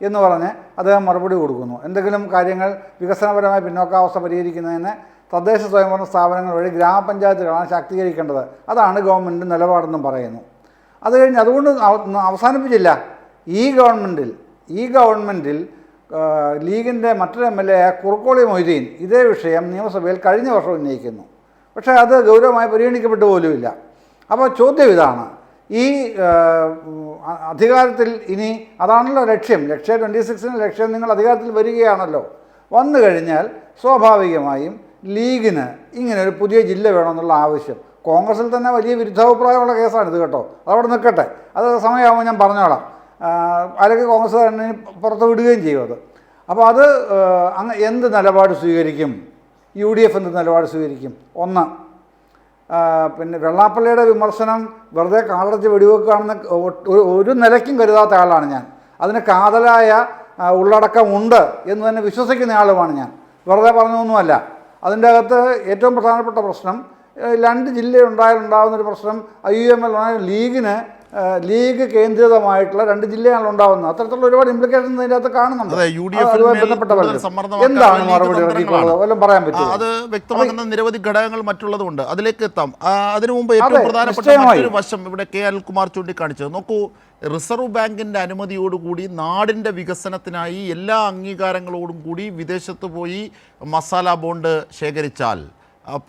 എന്ന് പറഞ്ഞ് അദ്ദേഹം മറുപടി കൊടുക്കുന്നു. എന്തെങ്കിലും കാര്യങ്ങൾ വികസനപരമായ പിന്നോക്കാവസ്ഥ പരിഹരിക്കുന്നതിന് തദ്ദേശ സ്വയംഭരണ സ്ഥാപനങ്ങൾ വഴി ഗ്രാമപഞ്ചായത്തുകളാണ് ശാക്തീകരിക്കേണ്ടത്, അതാണ് ഗവൺമെൻറ് നിലപാടെന്നും പറയുന്നു. അത് കഴിഞ്ഞ് അതുകൊണ്ട് അവസാനിപ്പിച്ചില്ല. ഈ ഗവൺമെൻറ്റിൽ ലീഗിൻ്റെ മറ്റൊരു MLA കുറുക്കോളി മൊയ്തീൻ ഇതേ വിഷയം നിയമസഭയിൽ കഴിഞ്ഞ വർഷം ഉന്നയിക്കുന്നു. പക്ഷേ അത് ഗൗരവമായി പരിഗണിക്കപ്പെട്ടു പോലുമില്ല. അപ്പോൾ ചോദ്യം ഇതാണ്, ഈ അധികാരത്തിൽ ഇനി അതാണല്ലോ ലക്ഷ്യം 26 ലക്ഷ്യം, നിങ്ങൾ അധികാരത്തിൽ വരികയാണല്ലോ. വന്നു കഴിഞ്ഞാൽ സ്വാഭാവികമായും ലീഗിന് ഇങ്ങനെ ഒരു പുതിയ ജില്ല വേണമെന്നുള്ള ആവശ്യം, കോൺഗ്രസിൽ തന്നെ വലിയ വിരുദ്ധാഭിപ്രായമുള്ള കേസാണിത് കേട്ടോ, അതവിടെ നിൽക്കട്ടെ, അത് സമയമാകുമ്പോൾ ഞാൻ പറഞ്ഞോളാം. അല്ലെങ്കിൽ കോൺഗ്രസ് തന്നെ പുറത്ത് വിടുകയും ചെയ്യും അത്. അപ്പോൾ അത് എന്ത് നിലപാട് സ്വീകരിക്കും, UDF എന്ത് നിലപാട് സ്വീകരിക്കും? ഒന്ന്, പിന്നെ വെള്ളാപ്പള്ളിയുടെ വിമർശനം വെറുതെ കാളടച്ച് വെടിവെക്കുകയാണെന്ന് ഒരു നിലയ്ക്കും കരുതാത്ത ആളാണ് ഞാൻ. അതിന് കാതലായ ഉള്ളടക്കമുണ്ട് എന്ന് തന്നെ വിശ്വസിക്കുന്ന ആളുമാണ് ഞാൻ, വെറുതെ പറഞ്ഞതൊന്നുമല്ല. അതിൻ്റെ അകത്ത് ഏറ്റവും പ്രധാനപ്പെട്ട പ്രശ്നം 2 ജില്ലയുണ്ടായാലുണ്ടാകുന്നൊരു പ്രശ്നം IUML ലീഗിന് ലീഗ് കേന്ദ്രിതമായിട്ടുള്ള 2 ജില്ലയാണ് ഉണ്ടാവുന്നത്. അത്തരത്തിലുള്ള ഒരുപാട് ഇംപ്ലിക്കേഷൻസ് ഇതിൻ്റെ അകത്ത് കാണുന്നുണ്ട്. അതെ, UDF അതുമായി ബന്ധപ്പെട്ട കൂടുതൽ സമ്മർദ്ദമാക്കാൻ എന്താണ് ലീഗ് മറുപടി തന്ത്രങ്ങളാണ്. വല്ലതും പറയാൻ പറ്റുമോ? അത് വ്യക്തമാക്കുന്ന നിരവധി ഘടകങ്ങൾ മറ്റുള്ളതുകൊണ്ട് അതിലേക്ക് എത്താം. അതിനു മുമ്പ് ഏറ്റവും അതെ, പ്രധാനപ്പെട്ട നിശ്ചയമായി. മറ്റൊരു വശം ഇവിടെ കെ അനിൽകുമാർ ചൂണ്ടിക്കാണിച്ചത് നോക്കൂ. റിസർവ് ബാങ്കിന്റെ അനുമതിയോടുകൂടി നാടിന്റെ വികസനത്തിനായി എല്ലാ അംഗീകാരങ്ങളോടും കൂടി വിദേശത്ത് പോയി മസാല ബോണ്ട് ശേഖരിച്ചാൽ,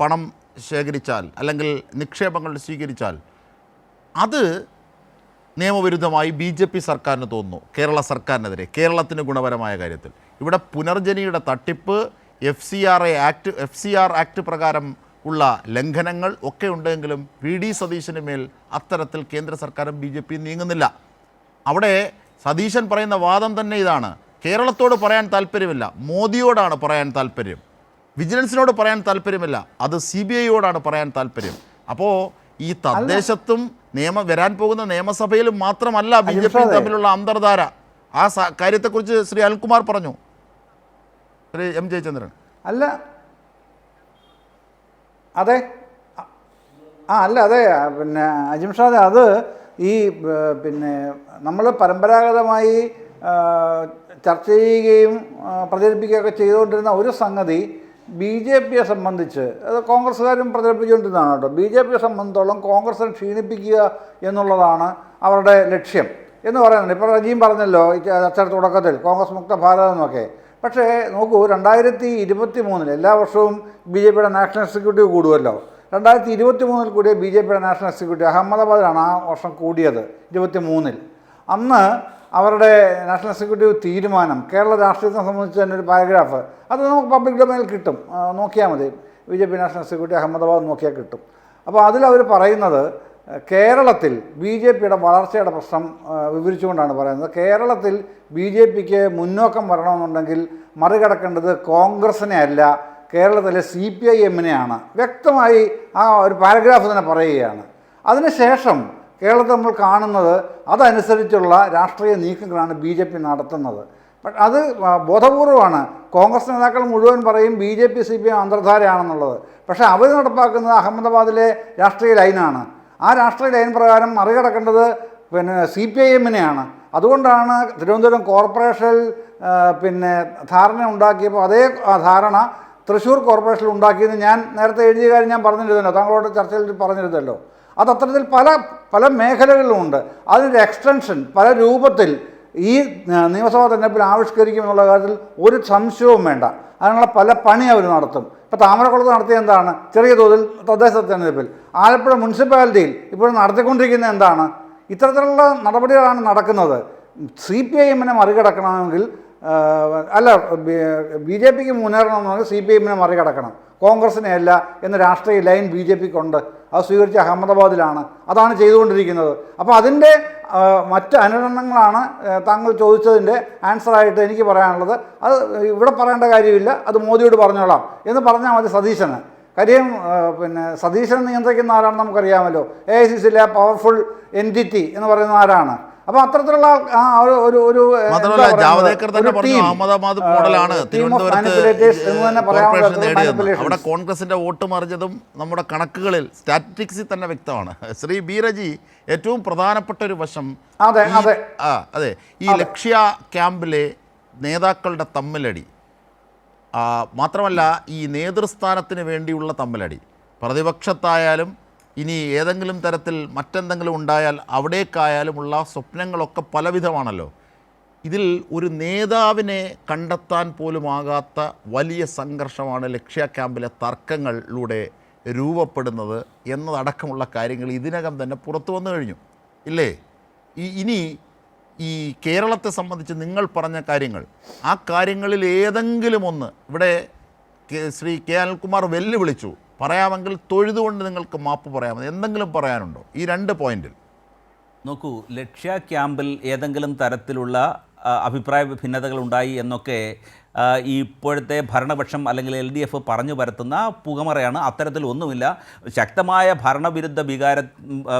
പണം ശേഖരിച്ചാൽ, അല്ലെങ്കിൽ നിക്ഷേപങ്ങൾ സ്വീകരിച്ചാൽ അത് നിയമവിരുദ്ധമായി BJP സർക്കാരിന് തോന്നുന്നു, കേരള സർക്കാരിനെതിരെ, കേരളത്തിന് ഗുണപരമായ കാര്യത്തിൽ. ഇവിടെ പുനർജനിയുടെ തട്ടിപ്പ്, FCR ആക്ട് പ്രകാരം ഉള്ള ലംഘനങ്ങൾ ഒക്കെ ഉണ്ടെങ്കിലും VD സതീശന് മേൽ അത്തരത്തിൽ കേന്ദ്ര സർക്കാരും BJP നീങ്ങുന്നില്ല. അവിടെ സതീശൻ പറയുന്ന വാദം തന്നെ ഇതാണ്: കേരളത്തോട് പറയാൻ താല്പര്യമില്ല, മോദിയോടാണ് പറയാൻ താല്പര്യം, വിജിലൻസിനോട് പറയാൻ താല്പര്യമില്ല, അത് CBIയോടാണ് പറയാൻ താല്പര്യം. അപ്പോൾ ഈ തദ്ദേശത്തും വരാൻ പോകുന്ന നിയമസഭയിലും മാത്രമല്ല BJP തമ്മിലുള്ള അന്തർധാര. ആ കാര്യത്തെക്കുറിച്ച് ശ്രീ അനിൽകുമാർ പറഞ്ഞു, ശ്രീ M. ജയചന്ദ്രൻ. അല്ല അതെ അതെ പിന്നെ അജിംഷാദ്, അത് ഈ പിന്നെ നമ്മൾ പരമ്പരാഗതമായി ചർച്ച ചെയ്യുകയും പ്രചരിപ്പിക്കുകയൊക്കെ ചെയ്തുകൊണ്ടിരുന്ന ഒരു സംഗതി BJPയെ സംബന്ധിച്ച്, അത് കോൺഗ്രസ്സുകാരും പ്രചരിപ്പിച്ചുകൊണ്ടിരുന്നതാണ് കേട്ടോ. BJPയെ സംബന്ധിച്ചോളം കോൺഗ്രസിനെ ക്ഷീണിപ്പിക്കുക എന്നുള്ളതാണ് അവരുടെ ലക്ഷ്യം എന്ന് പറയുന്നുണ്ട്. ഇപ്പോൾ റജീം പറഞ്ഞല്ലോ ഈ ചർച്ചയുടെ തുടക്കത്തിൽ കോൺഗ്രസ് മുക്ത ഭാരതം എന്നൊക്കെ. പക്ഷേ നോക്കൂ, 2023 എല്ലാ വർഷവും BJPയുടെ നാഷണൽ എക്സിക്യൂട്ടീവ് കൂടുമല്ലോ. 2023 കൂടിയ BJPയുടെ നാഷണൽ എക്സിക്യൂട്ടീവ് അഹമ്മദാബാദിലാണ് ആ വർഷം കൂടിയത്, 23. അന്ന് അവരുടെ നാഷണൽ എക്സിക്യൂട്ടീവ് തീരുമാനം, കേരള രാഷ്ട്രീയത്തെ സംബന്ധിച്ച് തന്നെ ഒരു പാരഗ്രാഫ്, അത് നമുക്ക് പബ്ലിക് ഡൊമൈനിൽ കിട്ടും, നോക്കിയാൽ മതി. BJP നാഷണൽ എക്സിക്യൂട്ടീവ് അഹമ്മദാബാദ് നോക്കിയാൽ കിട്ടും. അപ്പോൾ അതിലവർ പറയുന്നത് കേരളത്തിൽ BJPയുടെ വളർച്ചയുടെ പ്രശ്നം വിവരിച്ചുകൊണ്ടാണ് പറയുന്നത്. കേരളത്തിൽ BJPക്ക് മുന്നോക്കം വരണമെന്നുണ്ടെങ്കിൽ മറികടക്കേണ്ടത് കോൺഗ്രസിനെ അല്ല, കേരളത്തിലെ CPIM-നെയാണ്. വ്യക്തമായി ആ ഒരു പാരഗ്രാഫ് തന്നെ പറയുകയാണ്. അതിനുശേഷം കേരളത്തിൽ നമ്മൾ കാണുന്നത് അതനുസരിച്ചുള്ള രാഷ്ട്രീയ നീക്കങ്ങളാണ് BJP നടത്തുന്നത്. അത് ബോധപൂർവമാണ്. കോൺഗ്രസ് നേതാക്കൾ മുഴുവൻ പറയും BJP CPIM അന്തർധാരയാണെന്നുള്ളത്. പക്ഷേ അവർ നടപ്പാക്കുന്നത് അഹമ്മദാബാദിലെ രാഷ്ട്രീയ ലൈനാണ്. ആ രാഷ്ട്രീയ ലൈൻ പ്രകാരം മറികടക്കേണ്ടത് പിന്നെ CPIM-നെയാണ്. അതുകൊണ്ടാണ് തിരുവനന്തപുരം കോർപ്പറേഷനിൽ പിന്നെ ധാരണ ഉണ്ടാക്കിയപ്പോൾ അതേ ധാരണ തൃശ്ശൂർ കോർപ്പറേഷനിൽ ഉണ്ടാക്കിയെന്ന് ഞാൻ നേരത്തെ എഴുതിയ കാര്യം ഞാൻ പറഞ്ഞിരുന്നല്ലോ, താങ്കളോട് ചർച്ചയിൽ പറഞ്ഞിരുന്നല്ലോ. അത് അത്തരത്തിൽ പല മേഖലകളിലുമുണ്ട്. അതിൻ്റെ എക്സ്റ്റൻഷൻ പല രൂപത്തിൽ ഈ നിയമസഭാ തെരഞ്ഞെടുപ്പിൽ ആവിഷ്കരിക്കുമെന്നുള്ള കാര്യത്തിൽ ഒരു സംശയവും വേണ്ട. അതിനുള്ള പല പണി അവർ നടത്തും. ഇപ്പോൾ താമരക്കുളത്ത് നടത്തിയ എന്താണ്? ചെറിയ തോതിൽ തദ്ദേശ തെരഞ്ഞെടുപ്പിൽ. ആലപ്പുഴ മുനിസിപ്പാലിറ്റിയിൽ ഇപ്പോൾ നടത്തിക്കൊണ്ടിരിക്കുന്നത് എന്താണ്? ഇത്തരത്തിലുള്ള നടപടികളാണ് നടക്കുന്നത്. CPIM-നെ മറികടക്കണമെങ്കിൽ അല്ല, BJPക്ക് മുന്നേറണമെന്നുണ്ടെങ്കിൽ CPIM-നെ മറികടക്കണം, കോൺഗ്രസിനെ അല്ല എന്ന രാഷ്ട്രീയ ലൈൻ BJPക്കുണ്ട്. അത് സ്വീകരിച്ച അഹമ്മദാബാദിലാണ്. അതാണ് ചെയ്തുകൊണ്ടിരിക്കുന്നത്. അപ്പോൾ അതിൻ്റെ മറ്റ് അനുരണനങ്ങളാണ് താങ്കൾ ചോദിച്ചതിൻ്റെ ആൻസറായിട്ട് എനിക്ക് പറയാനുള്ളത്. അത് ഇവിടെ പറയേണ്ട കാര്യമില്ല, അത് മോദിയോട് പറഞ്ഞോളാം എന്ന് പറഞ്ഞാൽ മതി സതീശന്. കാര്യം പിന്നെ സതീശനെ നിയന്ത്രിക്കുന്ന ആരാണെന്ന് നമുക്കറിയാമല്ലോ. AICCയിലെ പവർഫുൾ എൻറ്റിറ്റി എന്ന് പറയുന്ന ആരാണ്. അപ്പോൾ അത്തരത്തിലുള്ള ജാവദേക്കർ തന്നെ പറഞ്ഞു അഹമ്മദാബാദ് മോഡലാണ് അവിടെ കോൺഗ്രസിന്റെ വോട്ട് മറിഞ്ഞതും നമ്മുടെ കണക്കുകളിൽ സ്റ്റാറ്റിസ്റ്റിക്സിൽ തന്നെ വ്യക്തമാണ്. ശ്രീ ബി റജി, ഏറ്റവും പ്രധാനപ്പെട്ട ഒരു വശം അതെ ഈ ലക്ഷ്യ ക്യാമ്പിലെ നേതാക്കളുടെ തമ്മിലടി മാത്രമല്ല, ഈ നേതൃസ്ഥാനത്തിന് വേണ്ടിയുള്ള തമ്മിലടി, പ്രതിപക്ഷത്തായാലും ഇനി ഏതെങ്കിലും തരത്തിൽ മറ്റെന്തെങ്കിലും ഉണ്ടായാൽ അവിടേക്കായാലുമുള്ള സ്വപ്നങ്ങളൊക്കെ പലവിധമാണല്ലോ. ഇതിൽ ഒരു നേതാവിനെ കണ്ടെത്താൻ പോലുമാകാത്ത വലിയ സംഘർഷമാണ് ലക്ഷ്യ ക്യാമ്പിലെ തർക്കങ്ങളിലൂടെ രൂപപ്പെടുന്നത് എന്നതടക്കമുള്ള കാര്യങ്ങൾ ഇതിനകം തന്നെ പുറത്തു വന്നു കഴിഞ്ഞു ഇല്ലേ? ഇനി ഈ കേരളത്തെ സംബന്ധിച്ച് നിങ്ങൾ പറഞ്ഞ കാര്യങ്ങൾ, ആ കാര്യങ്ങളിൽ ഏതെങ്കിലും ഒന്ന് ഇവിടെ ശ്രീ കെ അനിൽകുമാർ വെല്ലുവിളിച്ചു, പറയാമെങ്കിൽ തൊഴുതുകൊണ്ട് നിങ്ങൾക്ക് മാപ്പ് പറയാമോ, എന്തെങ്കിലും പറയാനുണ്ടോ ഈ 2 പോയിന്റിൽ? നോക്കൂ, ലക്ഷ്യ ക്യാമ്പിൽ ഏതെങ്കിലും തരത്തിലുള്ള അഭിപ്രായ ഭിന്നതകൾ ഉണ്ടായി എന്നൊക്കെ ഈ ഇപ്പോഴത്തെ ഭരണപക്ഷം അല്ലെങ്കിൽ LDF പറഞ്ഞു പരത്തുന്ന പുകമറയാണ്. അത്തരത്തിലൊന്നുമില്ല. ശക്തമായ ഭരണവിരുദ്ധ വികാരം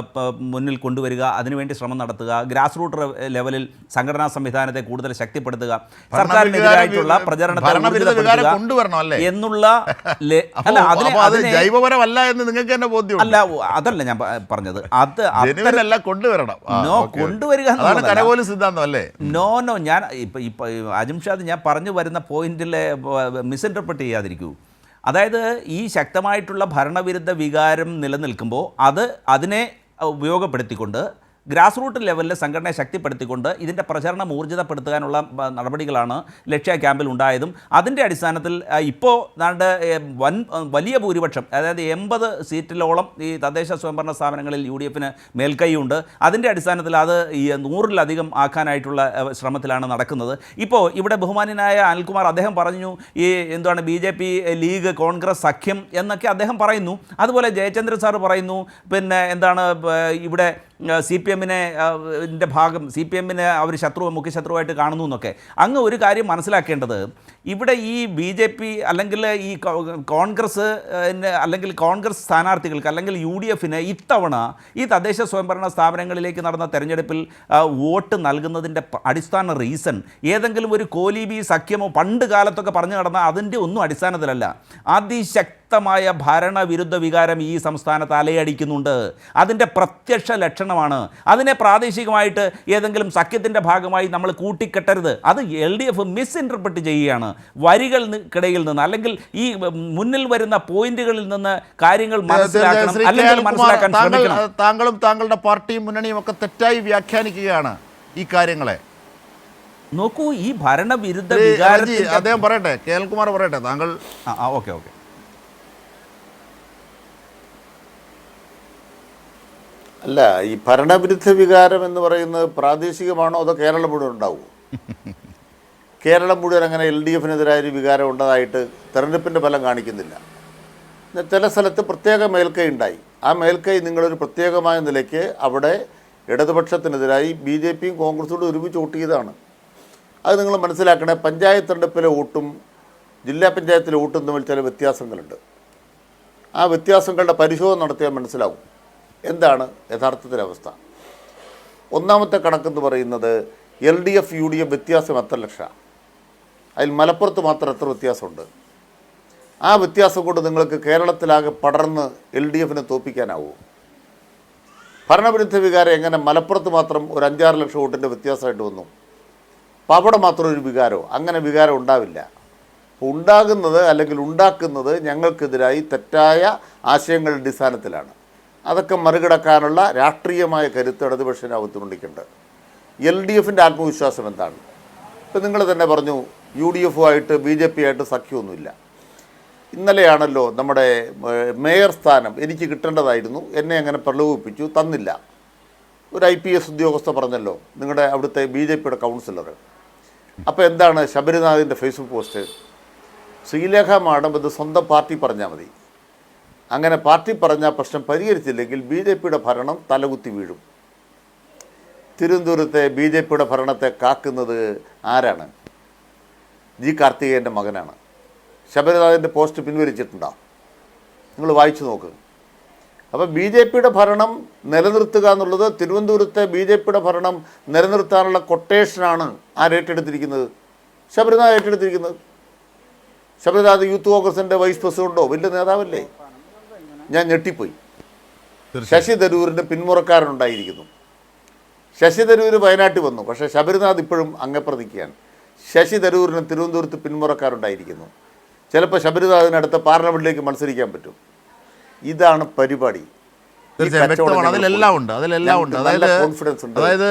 മുന്നിൽ കൊണ്ടുവരിക, അതിനുവേണ്ടി ശ്രമം നടത്തുക, ഗ്രാസ് റൂട്ട് ലെവലിൽ സംഘടനാ സംവിധാനത്തെ കൂടുതൽ ശക്തിപ്പെടുത്തുക, സർക്കാരിനെതിരായിട്ടുള്ള പ്രചരണത്തെ എന്നുള്ള ജൈവപരമല്ല എന്ന് നിങ്ങൾക്ക് തന്നെ ബോധ്യം അല്ല, അതല്ല ഞാൻ പറഞ്ഞത്. അത് കൊണ്ടുവരണം, കൊണ്ടുവരിക കരകോല സിദ്ധാന്തം അല്ലേ? നോ, ഞാൻ ഇപ്പൊ അജിംഷാദ് ഞാൻ പറഞ്ഞു വരുന്ന പോയിന്റിലെ മിസ്ഇൻറ്റർപ്രറ്റ് ചെയ്യാതിരിക്കൂ. അതായത് ഈ ശക്തമായിട്ടുള്ള ഭരണവിരുദ്ധ വികാരം നിലനിൽക്കുമ്പോൾ അതിനെ ഉപയോഗപ്പെടുത്തിക്കൊണ്ട് ഗ്രാസ് റൂട്ട് ലെവലിൽ സംഘടനയെ ശക്തിപ്പെടുത്തിക്കൊണ്ട് ഇതിൻ്റെ പ്രചരണം ഊർജിതപ്പെടുത്താനുള്ള നടപടികളാണ് ലക്ഷ്യ ക്യാമ്പിൽ ഉണ്ടായതും. അതിൻ്റെ അടിസ്ഥാനത്തിൽ ഇപ്പോൾ വലിയ ഭൂരിപക്ഷം, അതായത് 80 സീറ്റിലോളം ഈ തദ്ദേശ സ്വയംഭരണ സ്ഥാപനങ്ങളിൽ UDF-ന് മേൽക്കൈയുണ്ട്. അതിൻ്റെ അടിസ്ഥാനത്തിൽ അത് ഈ 100-ലധികം ആക്കാനായിട്ടുള്ള ശ്രമത്തിലാണ് നടക്കുന്നത്. ഇപ്പോൾ ഇവിടെ ബഹുമാന്യനായ അനിൽകുമാർ അദ്ദേഹം പറഞ്ഞു ഈ എന്താണ് BJP ലീഗ് കോൺഗ്രസ് സഖ്യം എന്നൊക്കെ അദ്ദേഹം പറയുന്നു. അതുപോലെ ജയചന്ദ്രൻ സാറ് പറയുന്നു പിന്നെ എന്താണ് ഇവിടെ CPM-നെ ഭാഗം CPM-നെ അവർ മുഖ്യ ശത്രുവായിട്ട് കാണുന്നു എന്നൊക്കെ. അങ്ങ് ഒരു കാര്യം മനസ്സിലാക്കേണ്ടത്, ഇവിടെ ഈ BJP അല്ലെങ്കിൽ ഈ കോൺഗ്രസ് അല്ലെങ്കിൽ കോൺഗ്രസ് സ്ഥാനാർത്ഥികൾക്ക് അല്ലെങ്കിൽ UDF-ന് ഇത്തവണ ഈ തദ്ദേശ സ്വയംഭരണ സ്ഥാപനങ്ങളിലേക്ക് നടന്ന തെരഞ്ഞെടുപ്പിൽ വോട്ട് നൽകുന്നതിൻ്റെ അടിസ്ഥാന റീസൺ ഏതെങ്കിലും ഒരു കോലീബി സഖ്യമോ പണ്ട് കാലത്തൊക്കെ പറഞ്ഞു നടന്ന അതിൻ്റെ ഒന്നും അടിസ്ഥാനത്തിലല്ല. അതിശക്തമായ ഭരണവിരുദ്ധ വികാരം ഈ സംസ്ഥാനത്ത് അലയടിക്കുന്നുണ്ട്. അതിൻ്റെ പ്രത്യക്ഷ ലക്ഷണമാണ്. അതിനെ പ്രാദേശികമായിട്ട് ഏതെങ്കിലും സഖ്യത്തിൻ്റെ ഭാഗമായി നമ്മൾ കൂട്ടിക്കെട്ടരുത്. അത് LDF മിസ്ഇൻറ്റർപ്രറ്റ് ചെയ്യുകയാണ്. വരികൾക്കിടയിൽ നിന്ന് അല്ലെങ്കിൽ ഈ മുന്നിൽ വരുന്ന പോയിന്റുകളിൽ നിന്ന് കാര്യങ്ങൾ മനസ്സിലാക്കണം, അല്ലെങ്കിൽ മനസ്സിലാക്കാൻ ശ്രമിക്കണം. താങ്കളും താങ്കളുടെ പാർട്ടിയും മുന്നണിയും ഒക്കെ തെറ്റായി വ്യാഖ്യാനിക്കുകയാണ് ഈ കാര്യങ്ങളെ. നോക്കൂ, ഈ ഭരണവിരുദ്ധ വികാരത്തിൽ അദ്ദേഹം പറയട്ടെ, കേൾകുമാർ പറയട്ടെ. താങ്കൾ ഓക്കെ. അല്ല, ഈ ഭരണവിരുദ്ധ വികാരം എന്ന് പറയുന്നത് പ്രാദേശികമാണോ അതോ കേരളം മുഴുവൻ ഉണ്ടാവുമോ? കേരളം മുഴുവൻ അങ്ങനെ LDF-നെതിരായൊരു വികാരം ഉണ്ടതായിട്ട് തെരഞ്ഞെടുപ്പിൻ്റെ ഫലം കാണിക്കുന്നില്ല. ചില സ്ഥലത്ത് പ്രത്യേക മേൽക്കൈ ഉണ്ടായി. ആ മേൽക്കൈ നിങ്ങളൊരു പ്രത്യേകമായ നിലയ്ക്ക് അവിടെ ഇടതുപക്ഷത്തിനെതിരായി BJP-യും കോൺഗ്രസോട് ഒരുമിച്ച് വോട്ട് ചെയ്തതാണ്. അത് നിങ്ങൾ മനസ്സിലാക്കണേ. പഞ്ചായത്ത് തെരഞ്ഞെടുപ്പിലെ വോട്ടും ജില്ലാ പഞ്ചായത്തിലെ വോട്ടും തമ്മിൽ ചില വ്യത്യാസങ്ങളുണ്ട്. ആ വ്യത്യാസങ്ങളുടെ പരിശോധന നടത്തിയാൽ മനസ്സിലാവും എന്താണ് യഥാർത്ഥത്തിലെ അവസ്ഥ. ഒന്നാമത്തെ കണക്കെന്ന് പറയുന്നത് LDF UDF വ്യത്യാസം എത്ര ലക്ഷമാണ്. അതിൽ മലപ്പുറത്ത് മാത്രം എത്ര വ്യത്യാസമുണ്ട്. ആ വ്യത്യാസം കൊണ്ട് നിങ്ങൾക്ക് കേരളത്തിലാകെ പടർന്ന് LDF-നെ തോൽപ്പിക്കാനാവുമോ? ഭരണവിരുദ്ധ വികാരം എങ്ങനെ മലപ്പുറത്ത് മാത്രം ഒരു 5-6 ലക്ഷം വോട്ടിൻ്റെ വ്യത്യാസമായിട്ട് വന്നു? അപ്പോൾ അവിടെ മാത്രം ഒരു വികാരമോ? അങ്ങനെ വികാരം ഉണ്ടാവില്ല. ഉണ്ടാകുന്നത് അല്ലെങ്കിൽ ഉണ്ടാക്കുന്നത് ഞങ്ങൾക്കെതിരായി തെറ്റായ ആശയങ്ങളുടെ അടിസ്ഥാനത്തിലാണ്. അതൊക്കെ മറികടക്കാനുള്ള രാഷ്ട്രീയമായ കരുത്ത് ഇടതുപക്ഷത്തിനുണ്ടിക്കുന്നുണ്ട്. LDF-ൻ്റെ ആത്മവിശ്വാസം എന്താണ്? ഇപ്പം നിങ്ങൾ തന്നെ പറഞ്ഞു UDF-ആയിട്ട് BJP-ആയിട്ട് സഖ്യമൊന്നുമില്ല. ഇന്നലെയാണല്ലോ നമ്മുടെ മേയർ സ്ഥാനം എനിക്ക് കിട്ടേണ്ടതായിരുന്നു, എന്നെ അങ്ങനെ പ്രലോഭിപ്പിച്ചു, തന്നില്ല. ഒരു IPS ഉദ്യോഗസ്ഥ പറഞ്ഞല്ലോ, നിങ്ങളുടെ അവിടുത്തെ BJP-യുടെ കൗൺസിലർ. അപ്പോൾ എന്താണ് ശബരിനാഥിൻ്റെ ഫേസ്ബുക്ക് പോസ്റ്റ്? ശ്രീലേഖ മാഡം ഇത് സ്വന്തം പാർട്ടി പറഞ്ഞാൽ മതി. അങ്ങനെ പാർട്ടി പറഞ്ഞ പ്രശ്നം പരിഹരിച്ചില്ലെങ്കിൽ BJP-യുടെ ഭരണം തലകുത്തി വീഴും. തിരുവനന്തപുരത്തെ BJP-യുടെ ഭരണത്തെ കാക്കുന്നത് ആരാണ്? G. കാർത്തികേയൻ്റെ മകനാണ്. ശബരിനാഥിൻ്റെ പോസ്റ്റ് പിൻവലിച്ചിട്ടുണ്ടോ? നിങ്ങൾ വായിച്ചു നോക്ക്. അപ്പോൾ BJP-യുടെ ഭരണം നിലനിർത്തുക എന്നുള്ളത്, തിരുവനന്തപുരത്തെ BJP-യുടെ ഭരണം നിലനിർത്താനുള്ള കൊട്ടേഷനാണ് ആരേറ്റെടുത്തിരിക്കുന്നത്? ശബരിനാഥ് ഏറ്റെടുത്തിരിക്കുന്നത്. ശബരിനാഥ് യൂത്ത് കോൺഗ്രസിൻ്റെ വൈസ് പ്രസിഡന്റോ വലിയ നേതാവല്ലേ? ഞാൻ ഞെട്ടിപ്പോയി. ശശി തരൂരിൻ്റെ പിന്മുറക്കാരനുണ്ടായിരിക്കുന്നു. ശശി തരൂർ വയനാട്ടിൽ വന്നു, പക്ഷേ ശബരിനാഥ് ഇപ്പോഴും അങ്ങപ്രതിക്കുകയാണ്. ശശി തരൂരിന് തിരുവനന്തപുരത്ത് പിന്മുറക്കാരുണ്ടായിരിക്കുന്നു. ചിലപ്പോൾ ശബരിനാഥിനടുത്ത പാർലമെന്റിലേക്ക് മത്സരിക്കാൻ പറ്റും. ഇതാണ് പരിപാടി. അതിലെല്ലാം ഉണ്ട്. അതായത്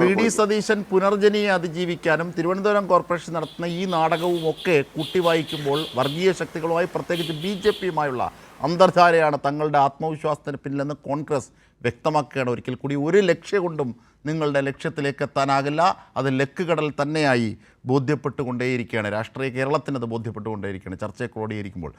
VD സതീശൻ പുനർജനിയെ അതിജീവിക്കാനും തിരുവനന്തപുരം കോർപ്പറേഷൻ നടത്തുന്ന ഈ നാടകവും ഒക്കെ കൂട്ടിവായിക്കുമ്പോൾ വർഗീയ ശക്തികളുമായി പ്രത്യേകിച്ച് BJP-യുമായുള്ള അന്തർധാരയാണ് തങ്ങളുടെ ആത്മവിശ്വാസത്തിന് പിന്നിലെന്ന് കോൺഗ്രസ് വ്യക്തമാക്കുകയാണ്. ഒരിക്കൽ കൂടി ഒരു ലക്ഷ്യം കൊണ്ടും നിങ്ങളുടെ ലക്ഷ്യത്തിലേക്ക് എത്താനാകില്ല. അത് ലക്കുകടൽ തന്നെയായി ബോധ്യപ്പെട്ടുകൊണ്ടേയിരിക്കുകയാണ്. രാഷ്ട്രീയ കേരളത്തിനത് ബോധ്യപ്പെട്ടുകൊണ്ടേയിരിക്കുകയാണ് ചർച്ചയെ ക്രോഡീകരിക്കുമ്പോൾ.